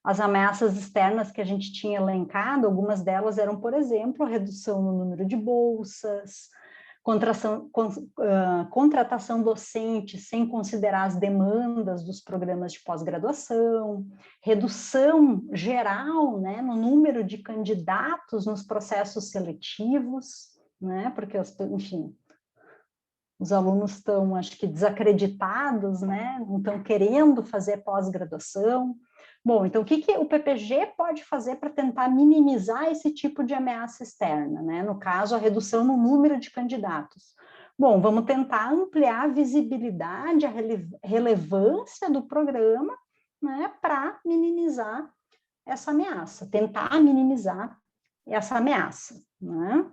as ameaças externas que a gente tinha elencado, algumas delas eram, por exemplo, a redução no número de bolsas, contratação docente sem considerar as demandas dos programas de pós-graduação, redução geral, né, no número de candidatos nos processos seletivos, né, porque, enfim, os alunos estão, acho que, desacreditados, né, não estão querendo fazer pós-graduação. Bom, então, o que o PPG pode fazer para tentar minimizar esse tipo de ameaça externa, né? No caso, a redução no número de candidatos. Bom, vamos tentar ampliar a visibilidade, a relevância do programa, né, para minimizar essa ameaça, tentar minimizar essa ameaça, né?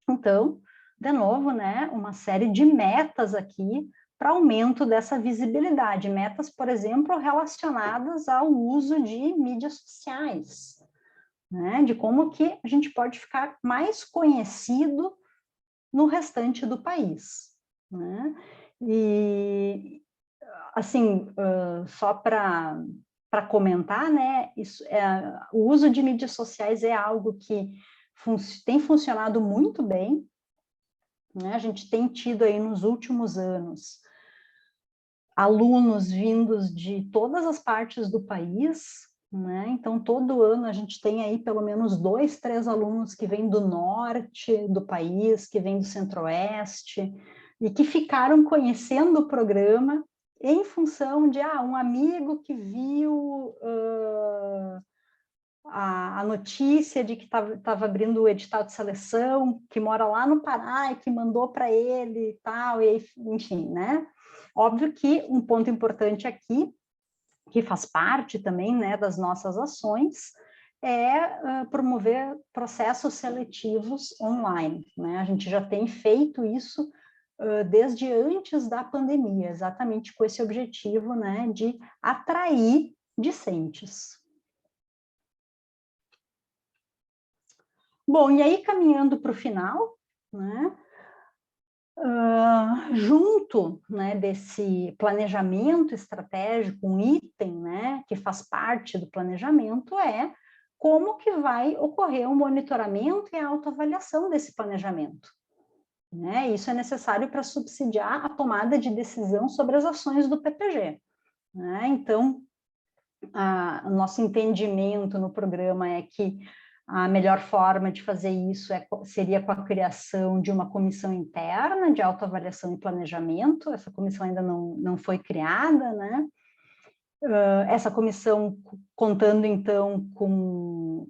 Então, de novo, né, uma série de metas aqui para aumento dessa visibilidade. Metas, por exemplo, relacionadas ao uso de mídias sociais, né, de como que a gente pode ficar mais conhecido no restante do país, né? E, assim, só para comentar, né, o uso de mídias sociais é algo que tem funcionado muito bem, né? A gente tem tido aí nos últimos anos alunos vindos de todas as partes do país, né? Então, todo ano a gente tem aí pelo menos 2, 3 alunos que vêm do norte do país, que vêm do centro-oeste, e que ficaram conhecendo o programa em função de um amigo que viu a notícia de que estava abrindo o edital de seleção, que mora lá no Pará e que mandou para ele e tal, e enfim, né? Óbvio que um ponto importante aqui, que faz parte também, né, das nossas ações, é promover processos seletivos online, né? A gente já tem feito isso desde antes da pandemia, exatamente com esse objetivo, né, de atrair discentes. Bom, e aí caminhando para o final, né, junto, né, desse planejamento estratégico, um item, né, que faz parte do planejamento é como que vai ocorrer o monitoramento e a autoavaliação desse planejamento. Né? Isso é necessário para subsidiar a tomada de decisão sobre as ações do PPG. Né? Então, o nosso entendimento no programa é que a melhor forma de fazer isso seria com a criação de uma comissão interna de autoavaliação e planejamento. Essa comissão ainda não foi criada, né? Essa comissão contando, então, com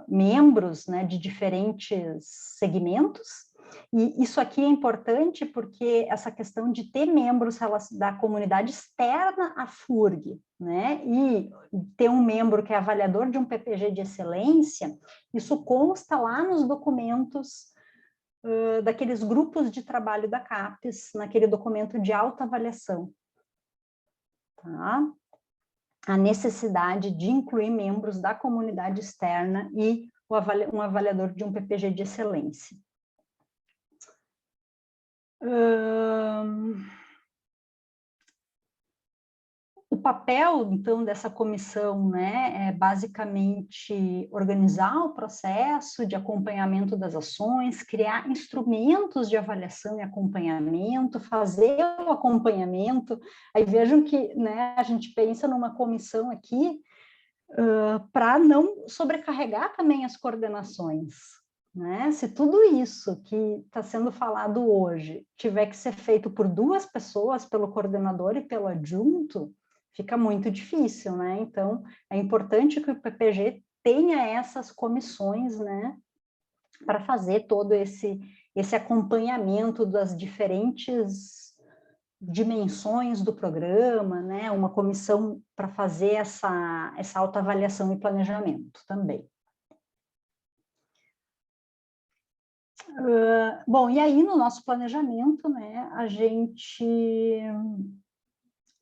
membros, né, de diferentes segmentos. E isso aqui é importante porque essa questão de ter membros da comunidade externa à FURG, né, e ter um membro que é avaliador de um PPG de excelência, isso consta lá nos documentos daqueles grupos de trabalho da CAPES, naquele documento de autoavaliação. Tá? A necessidade de incluir membros da comunidade externa e um avaliador de um PPG de excelência. O papel, então, dessa comissão, né, é basicamente organizar o processo de acompanhamento das ações, criar instrumentos de avaliação e acompanhamento, fazer o acompanhamento. Aí vejam que, né, a gente pensa numa comissão aqui para não sobrecarregar também as coordenações. Né? Se tudo isso que está sendo falado hoje tiver que ser feito por 2 pessoas, pelo coordenador e pelo adjunto, fica muito difícil, né? Então, é importante que o PPG tenha essas comissões, né, para fazer todo esse acompanhamento das diferentes dimensões do programa, né? Uma comissão para fazer essa autoavaliação e planejamento também. Bom, e aí no nosso planejamento, né, a gente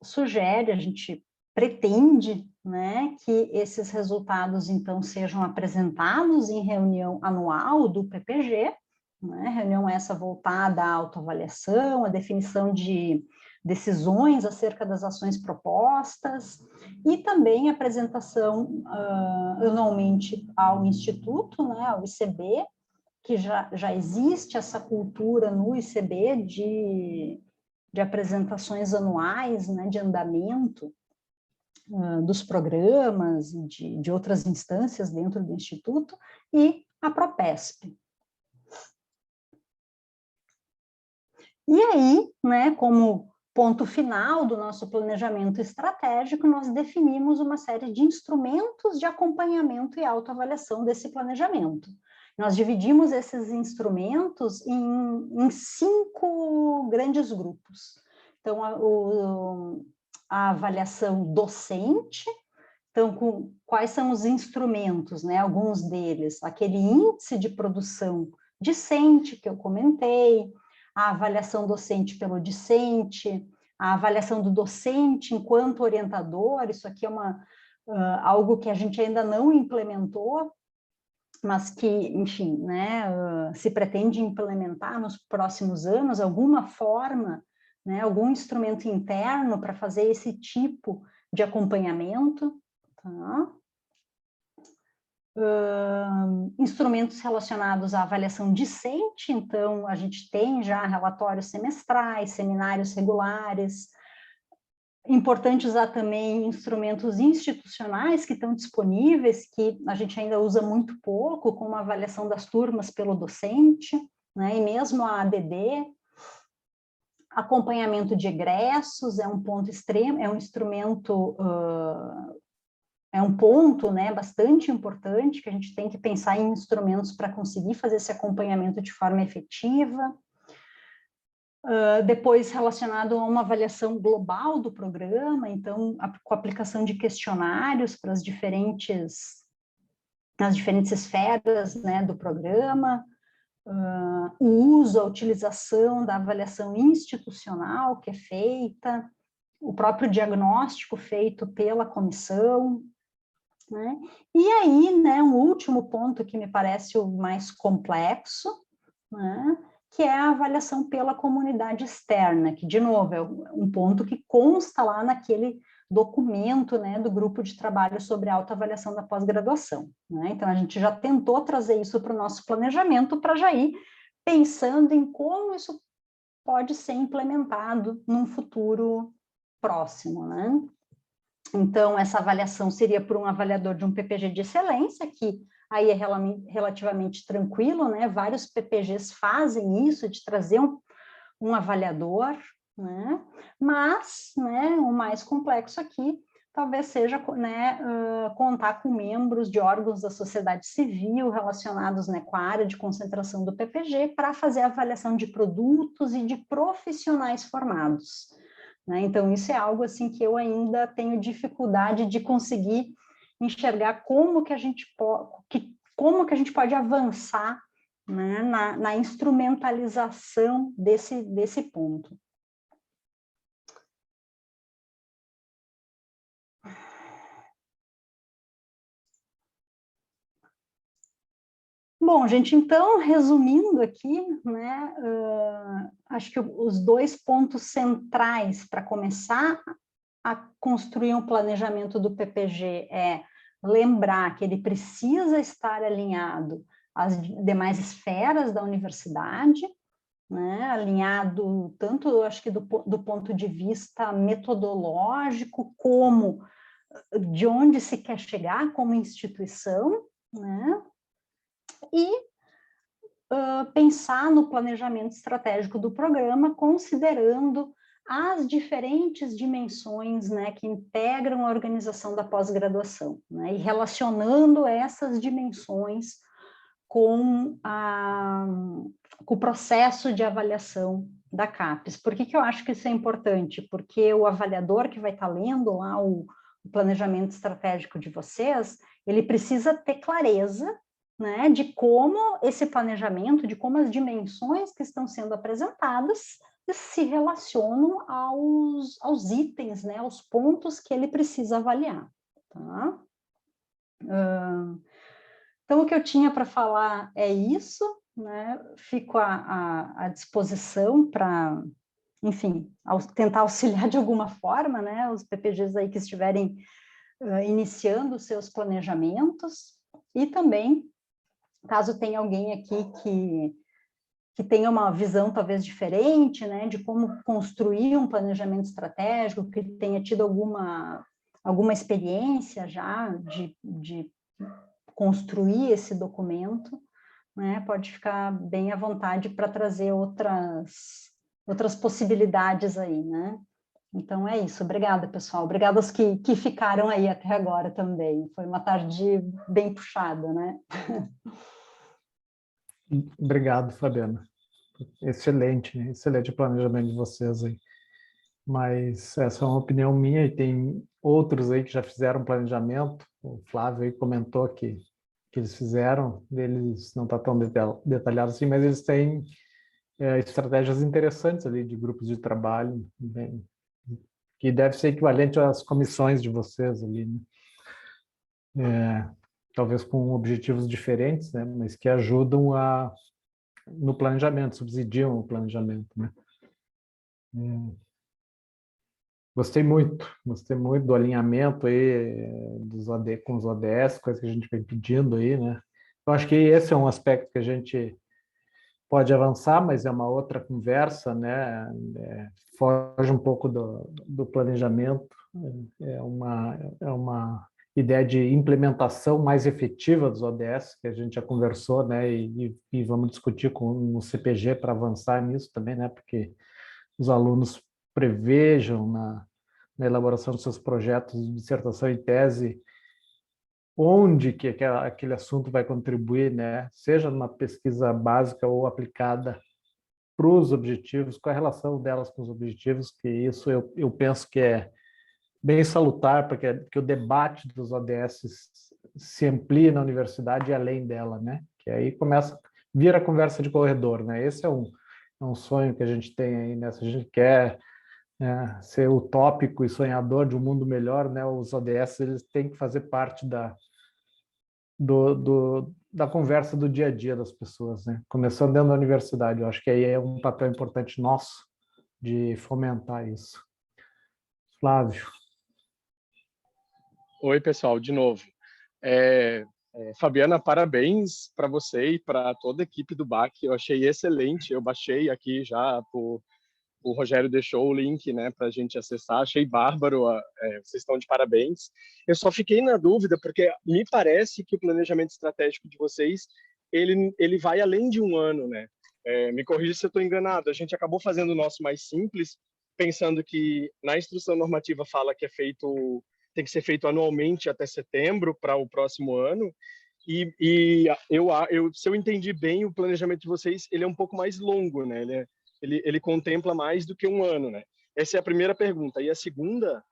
sugere, a gente pretende, né, que esses resultados, então, sejam apresentados em reunião anual do PPG, né, reunião essa voltada à autoavaliação, à definição de decisões acerca das ações propostas, e também apresentação anualmente ao Instituto, né, ao ICB, que já existe essa cultura no ICB de apresentações anuais, né, de andamento dos programas, de outras instâncias dentro do Instituto, e a Propesp. E aí, né, como ponto final do nosso planejamento estratégico, nós definimos uma série de instrumentos de acompanhamento e autoavaliação desse planejamento. Nós dividimos esses instrumentos em 5 grandes grupos. Então, a avaliação docente. Então, quais são os instrumentos, né? Alguns deles, aquele índice de produção discente que eu comentei, a avaliação docente pelo discente, a avaliação do docente enquanto orientador, isso aqui é algo que a gente ainda não implementou, mas que, enfim, né, se pretende implementar nos próximos anos alguma forma, né, algum instrumento interno para fazer esse tipo de acompanhamento, tá? Instrumentos relacionados à avaliação discente, então a gente tem já relatórios semestrais, seminários regulares. Importante usar também instrumentos institucionais que estão disponíveis, que a gente ainda usa muito pouco, como a avaliação das turmas pelo docente, né, e mesmo a ADD. Acompanhamento de egressos é um ponto extremo, é um instrumento, é um ponto, né, bastante importante, que a gente tem que pensar em instrumentos para conseguir fazer esse acompanhamento de forma efetiva. Depois, relacionado a uma avaliação global do programa, então, com a aplicação de questionários para as diferentes esferas, né, do programa, o uso, a utilização da avaliação institucional que é feita, o próprio diagnóstico feito pela comissão, né? E aí, né, um último ponto que me parece o mais complexo, né, que é a avaliação pela comunidade externa, que, de novo, é um ponto que consta lá naquele documento, né, do grupo de trabalho sobre autoavaliação da pós-graduação, né? Então, a gente já tentou trazer isso para o nosso planejamento, para já ir pensando em como isso pode ser implementado num futuro próximo, né? Então, essa avaliação seria por um avaliador de um PPG de excelência, que aí é relativamente tranquilo, né? Vários PPGs fazem isso, de trazer um avaliador, né? Mas, né, o mais complexo aqui talvez seja, né, contar com membros de órgãos da sociedade civil relacionados, né, com a área de concentração do PPG para fazer a avaliação de produtos e de profissionais formados. Né? Então, isso é algo assim que eu ainda tenho dificuldade de conseguir enxergar como que a gente pode avançar, né, na instrumentalização desse ponto. Bom, gente, então, resumindo aqui, né, acho que os 2 pontos centrais para começar a construir um planejamento do PPG é lembrar que ele precisa estar alinhado às demais esferas da universidade, né, alinhado tanto, acho que do ponto de vista metodológico, como de onde se quer chegar como instituição, né, e pensar no planejamento estratégico do programa, considerando as diferentes dimensões, né, que integram a organização da pós-graduação, né, e relacionando essas dimensões com o processo de avaliação da CAPES. Por que eu acho que isso é importante? Porque o avaliador que vai estar lendo lá o planejamento estratégico de vocês, ele precisa ter clareza, né, de como esse planejamento, de como as dimensões que estão sendo apresentadas se relacionam aos itens, né, aos pontos que ele precisa avaliar. Tá? Então, o que eu tinha para falar é isso, né? Fico à disposição para, enfim, tentar auxiliar de alguma forma, né, os PPGs aí que estiverem iniciando os seus planejamentos, e também, caso tenha alguém aqui que tenha uma visão talvez diferente, né, de como construir um planejamento estratégico, que tenha tido alguma experiência já de construir esse documento, né, pode ficar bem à vontade para trazer outras possibilidades aí, né? Então é isso, obrigada, pessoal. Obrigada aos que ficaram aí até agora também. Foi uma tarde bem puxada, né? Obrigado, Fabiana. Excelente, né? Excelente o planejamento de vocês aí. Mas essa é uma opinião minha e tem outros aí que já fizeram planejamento. O Flávio aí comentou que eles fizeram, eles não está tão detalhado assim, mas eles têm estratégias interessantes ali de grupos de trabalho, bem, que deve ser equivalente às comissões de vocês ali, né? Talvez com objetivos diferentes, né? Mas que ajudam no planejamento, subsidiam o planejamento, né? Gostei muito do alinhamento aí com os ODS, coisa que a gente vem pedindo aí, né? Eu acho que esse é um aspecto que a gente pode avançar, mas é uma outra conversa, né? Foge um pouco do planejamento, é uma ideia de implementação mais efetiva dos ODS, que a gente já conversou, né? E vamos discutir com o CPG para avançar nisso também, né? Porque os alunos prevejam na elaboração dos seus projetos de dissertação e tese onde que aquele assunto vai contribuir, né? Seja numa pesquisa básica ou aplicada para os objetivos, qual a relação delas com os objetivos, que isso eu penso que é bem salutar, porque que o debate dos ODS se amplie na universidade e além dela, né? Que aí vira conversa de corredor, né? Esse é um sonho que a gente tem aí, né? Se a gente quer ser utópico e sonhador de um mundo melhor, né? Os ODS eles têm que fazer parte da conversa do dia a dia das pessoas, né? Começando dentro da universidade, eu acho que aí é um papel importante nosso de fomentar isso. Flávio. Oi, pessoal, de novo. Fabiana, parabéns para você e para toda a equipe do BAC. Eu achei excelente. Eu baixei aqui já, o Rogério deixou o link, né, para a gente acessar. Achei bárbaro. Vocês estão de parabéns. Eu só fiquei na dúvida porque me parece que o planejamento estratégico de vocês ele vai além de um ano, né? Me corrija se eu estou enganado. A gente acabou fazendo o nosso mais simples, pensando que na instrução normativa fala que tem que ser feito anualmente até setembro para o próximo ano. Se eu entendi bem, o planejamento de vocês ele é um pouco mais longo, né? Ele contempla mais do que um ano, né? Essa é a primeira pergunta. E a segunda,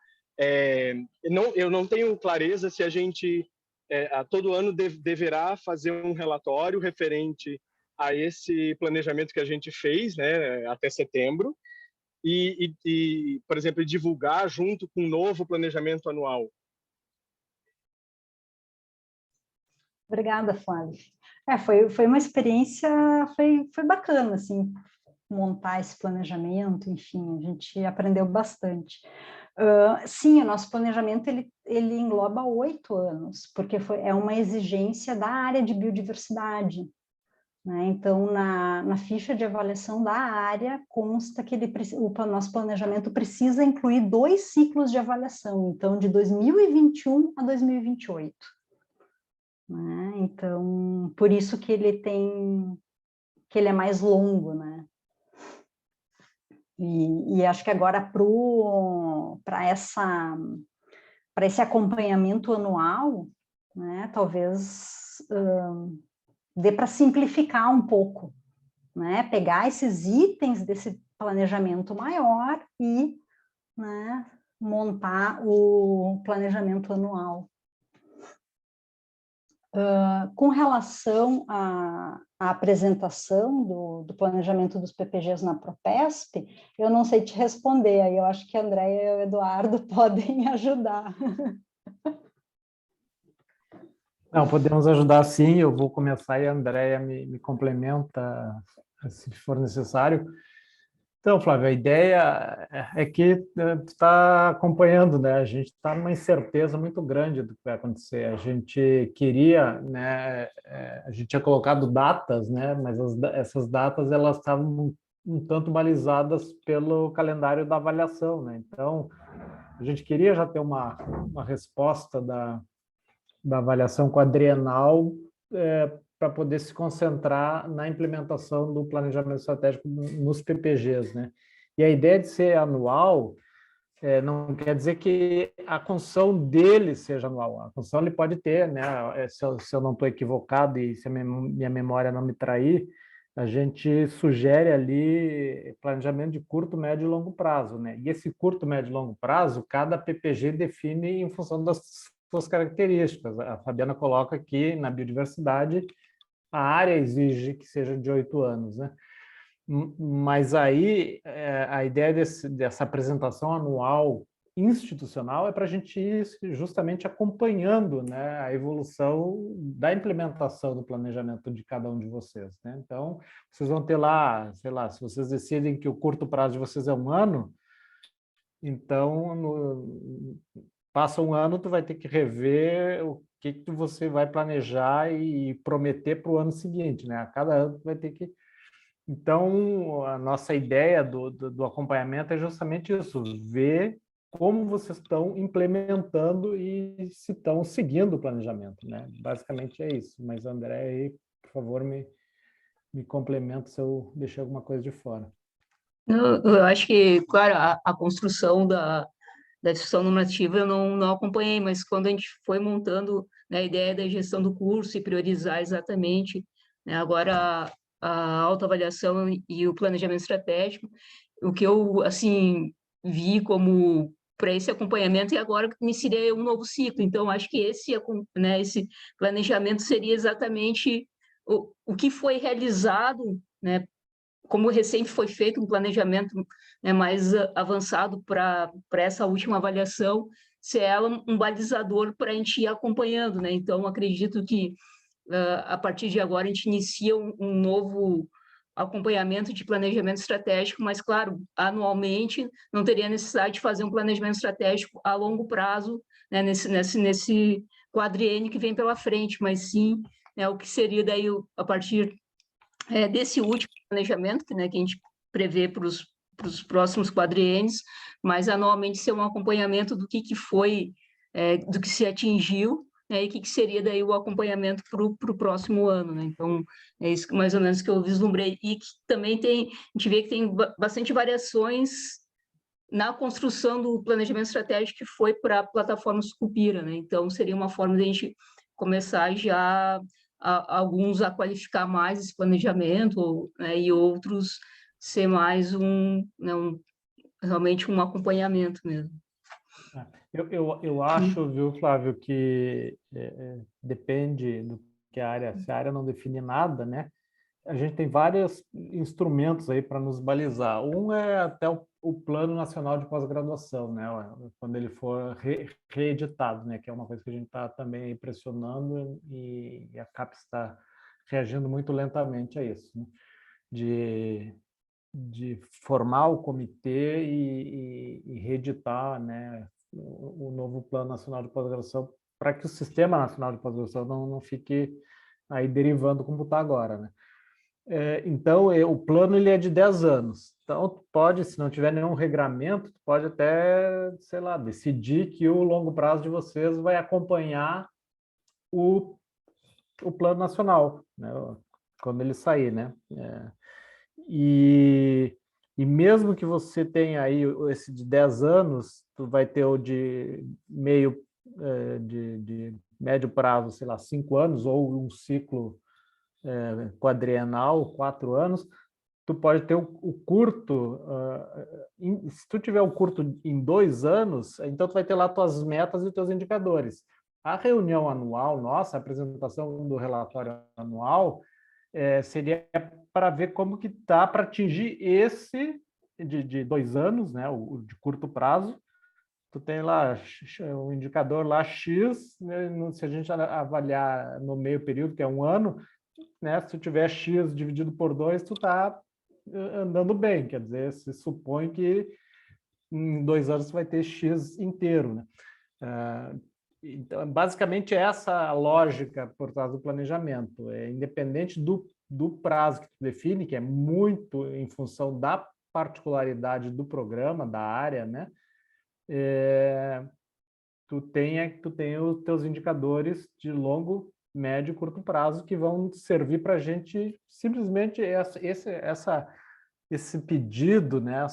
eu não tenho clareza se a gente a todo ano deverá fazer um relatório referente a esse planejamento que a gente fez, né, até setembro, por exemplo, divulgar junto com um novo planejamento anual. Obrigada, Flávio. Foi uma experiência, foi bacana, assim, montar esse planejamento, enfim, a gente aprendeu bastante. Sim, o nosso planejamento, ele engloba 8 anos, porque é uma exigência da área de biodiversidade, né? Então, na ficha de avaliação da área, consta que o nosso planejamento precisa incluir 2 ciclos de avaliação, então, de 2021 a 2028. Né? Então, por isso que ele é mais longo, né? E acho que agora para esse acompanhamento anual, né, talvez dê para simplificar um pouco, né? Pegar esses itens desse planejamento maior e, né, montar o planejamento anual. Com relação à apresentação do planejamento dos PPGs na Propesp, eu não sei te responder, aí eu acho que a Andréia e o Eduardo podem ajudar. Não, podemos ajudar sim, eu vou começar e a Andréia me complementa se for necessário. Então, Flávio, a ideia é que tu está acompanhando, né? A gente está numa incerteza muito grande do que vai acontecer. A gente queria, né? A gente tinha colocado datas, né? Mas essas datas elas estavam um tanto balizadas pelo calendário da avaliação, né? Então, a gente queria já ter uma resposta da avaliação quadrienal para poder se concentrar na implementação do planejamento estratégico nos PPGs, né? E a ideia de ser anual não quer dizer que a construção dele seja anual. A construção ele pode ter, né? Se eu não estou equivocado e se a minha memória não me trair, a gente sugere ali planejamento de curto, médio e longo prazo, né? E esse curto, médio e longo prazo, cada PPG define em função das suas características. A Fabiana coloca aqui na biodiversidade, a área exige que seja de 8 anos, né? Mas aí a ideia dessa apresentação anual institucional é para a gente ir justamente acompanhando, né, a evolução da implementação do planejamento de cada um de vocês, né? Então, vocês vão ter lá, sei lá, se vocês decidem que o curto prazo de vocês é 1 ano, então passa 1 ano, tu vai ter que rever o que você vai planejar e prometer para o ano seguinte, né? A cada ano tu vai ter que... Então, a nossa ideia do acompanhamento é justamente isso, ver como vocês estão implementando e se estão seguindo o planejamento, né? Basicamente é isso. Mas, André, aí, por favor, me complementa se eu deixei alguma coisa de fora. Eu acho que, claro, a construção da discussão normativa eu não acompanhei, mas quando a gente foi montando, né, a ideia da gestão do curso e priorizar exatamente, né, agora a autoavaliação e o planejamento estratégico, o que eu, assim, vi como para esse acompanhamento e agora iniciei um novo ciclo. Então, acho que né, esse planejamento seria exatamente o que foi realizado, né, como recente foi feito um planejamento, né, mais avançado para essa última avaliação, ser ela um balizador para a gente ir acompanhando, né? Então, acredito que a partir de agora a gente inicia um novo acompanhamento de planejamento estratégico, mas, claro, anualmente não teria necessidade de fazer um planejamento estratégico a longo prazo, né, nesse quadriênio que vem pela frente, mas sim, né, o que seria daí a partir desse último planejamento, né, que a gente prevê para os próximos quadriênios, mas anualmente ser um acompanhamento do que foi, do que se atingiu, né, e o que seria daí o acompanhamento para o próximo ano, né? Então, é isso mais ou menos que eu vislumbrei. E que também a gente vê que tem bastante variações na construção do planejamento estratégico que foi para a plataforma Sucupira, né? Então, seria uma forma de a gente começar já alguns a qualificar mais esse planejamento, né, e outros ser mais né, realmente um acompanhamento mesmo. Eu acho, viu, Flávio, que depende do que a área, se a área não define nada, né? A gente tem vários instrumentos aí para nos balizar. Um é até o Plano Nacional de Pós-Graduação, né? Quando ele for reeditado, né? Que é uma coisa que a gente está também pressionando e a CAPES está reagindo muito lentamente a isso, né? De formar o comitê e reeditar, né, o novo Plano Nacional de Pós-Graduação para que o Sistema Nacional de Pós-Graduação não fique aí derivando como está agora, né? Então, o plano ele é de 10 anos. Então, tu pode, se não tiver nenhum regramento, tu pode até, sei lá, decidir que o longo prazo de vocês vai acompanhar o plano nacional, né? Quando ele sair, né? E mesmo que você tenha aí esse de 10 anos, tu vai ter o de meio, de médio prazo, sei lá, 5 anos, ou um ciclo quadrienal, 4 anos, tu pode ter o curto, se tu tiver o curto em 2 anos, então tu vai ter lá tuas metas e teus indicadores. A reunião anual nossa, a apresentação do relatório anual, seria para ver como que está para atingir esse de 2 anos, né, o de curto prazo. Tu tem lá um indicador lá X, né, se a gente avaliar no meio período, que é 1 ano, né, se tu tiver X dividido por 2, tu está andando bem, quer dizer, se supõe que em 2 anos tu vai ter X inteiro, né? Então, basicamente, essa a lógica por trás do planejamento. Independente do prazo que tu define, que é muito em função da particularidade do programa, da área, né? Tu tem os teus indicadores de longo, médio e curto prazo que vão servir para a gente simplesmente esse pedido, né?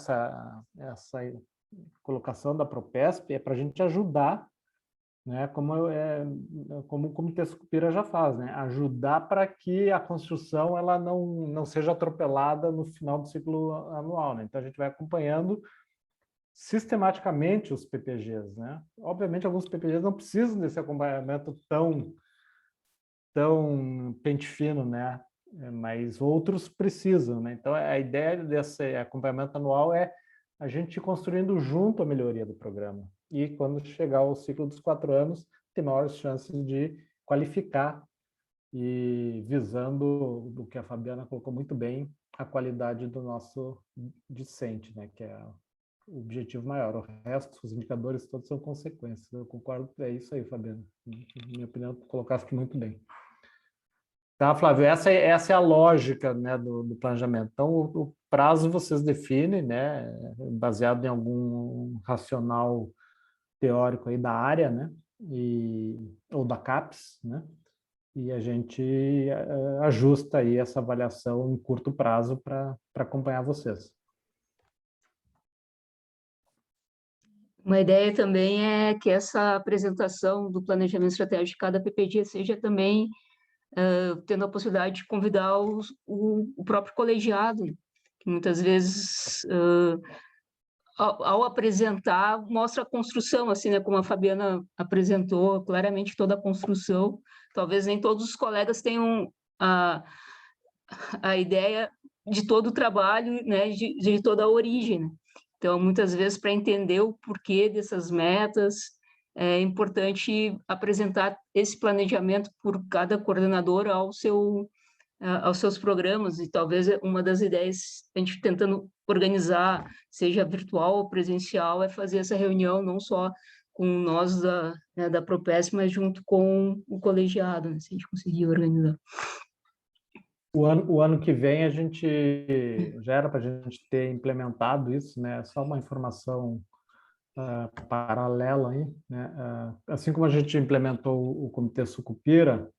colocação da Propesp é para a gente ajudar, né, como o Comitê Sucupira já faz, né, ajudar para que a construção ela não seja atropelada no final do ciclo anual, né? Então a gente vai acompanhando sistematicamente os PPGs, né? Obviamente alguns PPGs não precisam desse acompanhamento tão pente fino, né? Mas outros precisam, né? Então a ideia desse acompanhamento anual é a gente ir construindo junto a melhoria do programa. E quando chegar ao ciclo dos 4 anos, ter maiores chances de qualificar e visando o que a Fabiana colocou muito bem, a qualidade do nosso discente, né? Que é o objetivo maior. O resto, os indicadores todos são consequências. Eu concordo, é isso aí, Fabiana. Na minha opinião, colocaste muito bem. Tá, Flávio, essa é a lógica, né, do planejamento. Então, o prazo vocês definem, né, baseado em algum racional teórico aí da área, né, ou da CAPES, né, e a gente ajusta aí essa avaliação em curto prazo para acompanhar vocês. Uma ideia também é que essa apresentação do planejamento estratégico de cada PPG seja também tendo a possibilidade de convidar o próprio colegiado, que muitas vezes, ao apresentar, mostra a construção, assim, né, como a Fabiana apresentou claramente toda a construção. Talvez nem todos os colegas tenham a ideia de todo o trabalho, né, de toda a origem, né? Então, muitas vezes, para entender o porquê dessas metas, é importante apresentar esse planejamento por cada coordenador aos seus programas, e talvez uma das ideias, a gente tentando organizar, seja virtual ou presencial, é fazer essa reunião não só com nós da Propesp, mas junto com o colegiado, né, se a gente conseguir organizar. O ano que vem a gente já era para a gente ter implementado isso, né? Só uma informação paralela aí, né? Assim como a gente implementou o Comitê Sucupira,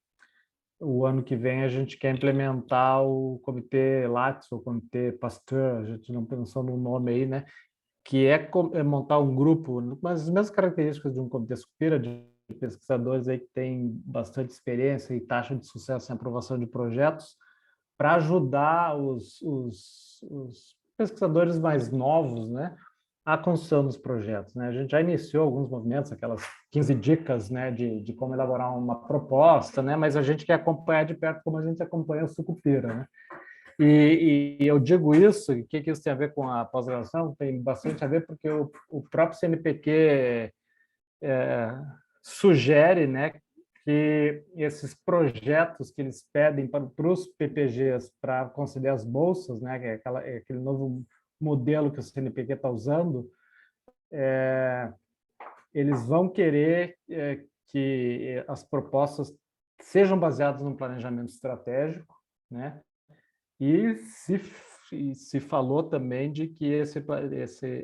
o ano que vem a gente quer implementar o Comitê Lattes, o Comitê Pasteur, a gente não pensou no nome aí, né? Que é montar um grupo, mas as mesmas características de um Comitê Sucupira, de pesquisadores aí que têm bastante experiência e taxa de sucesso em aprovação de projetos, para ajudar os pesquisadores mais novos, né, a construção dos projetos, né? A gente já iniciou alguns movimentos, aquelas 15 dicas, né, de como elaborar uma proposta, né, mas a gente quer acompanhar de perto como a gente acompanha o Sucupira, né? E eu digo isso, o que isso tem a ver com a pós-graduação? Tem bastante a ver porque o próprio CNPq sugere, né, que esses projetos que eles pedem para os PPGs para conceder as bolsas, né, que é aquele novo modelo que o CNPq está usando, eles vão querer que as propostas sejam baseadas no planejamento estratégico, né, e se falou também de que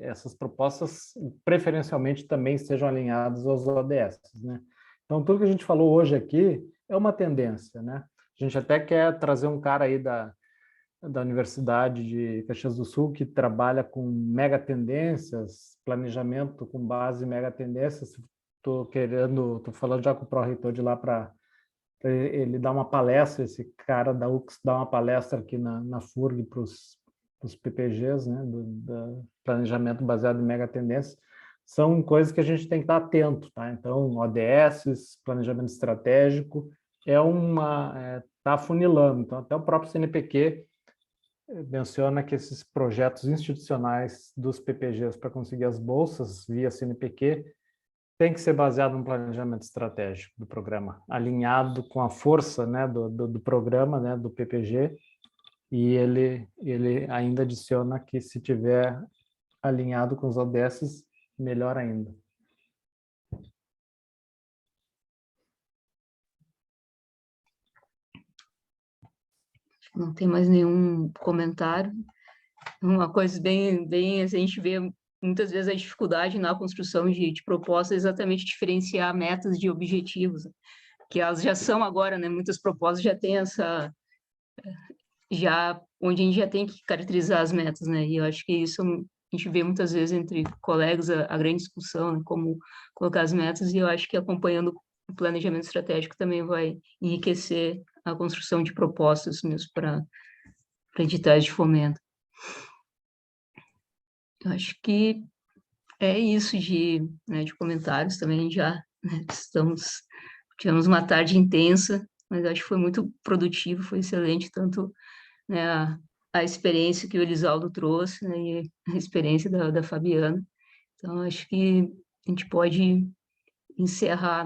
essas propostas preferencialmente também sejam alinhadas aos ODS, né? Então, tudo que a gente falou hoje aqui é uma tendência, né? A gente até quer trazer um cara aí da Universidade de Caxias do Sul que trabalha com mega tendências, planejamento com base em mega tendências. Estou falando já com o pró-reitor de lá para ele dar uma palestra, esse cara da UX dá uma palestra aqui na FURG para os PPGs, né, do planejamento baseado em mega tendências. São coisas que a gente tem que estar atento, tá? Então, ODS, planejamento estratégico, está afunilando. Então, até o próprio CNPq menciona que esses projetos institucionais dos PPGs para conseguir as bolsas via CNPq tem que ser baseado no planejamento estratégico do programa, alinhado com a força, né, do programa, né, do PPG, e ele ainda adiciona que se tiver alinhado com os ODS, melhor ainda. Não tem mais nenhum comentário. Uma coisa bem, a gente vê muitas vezes a dificuldade na construção de propostas é exatamente diferenciar metas de objetivos, que elas já são agora, né? Muitas propostas já têm onde a gente já tem que caracterizar as metas, né? E eu acho que isso a gente vê muitas vezes entre colegas a grande discussão, né, como colocar as metas, e eu acho que acompanhando o planejamento estratégico também vai enriquecer a construção de propostas mesmo para editais de fomento. Eu acho que é isso de comentários também já, né, tivemos uma tarde intensa, mas acho que foi muito produtivo, foi excelente, tanto, né, a experiência que o Elisaldo trouxe, né, e a experiência da Fabiana. Então, acho que a gente pode encerrar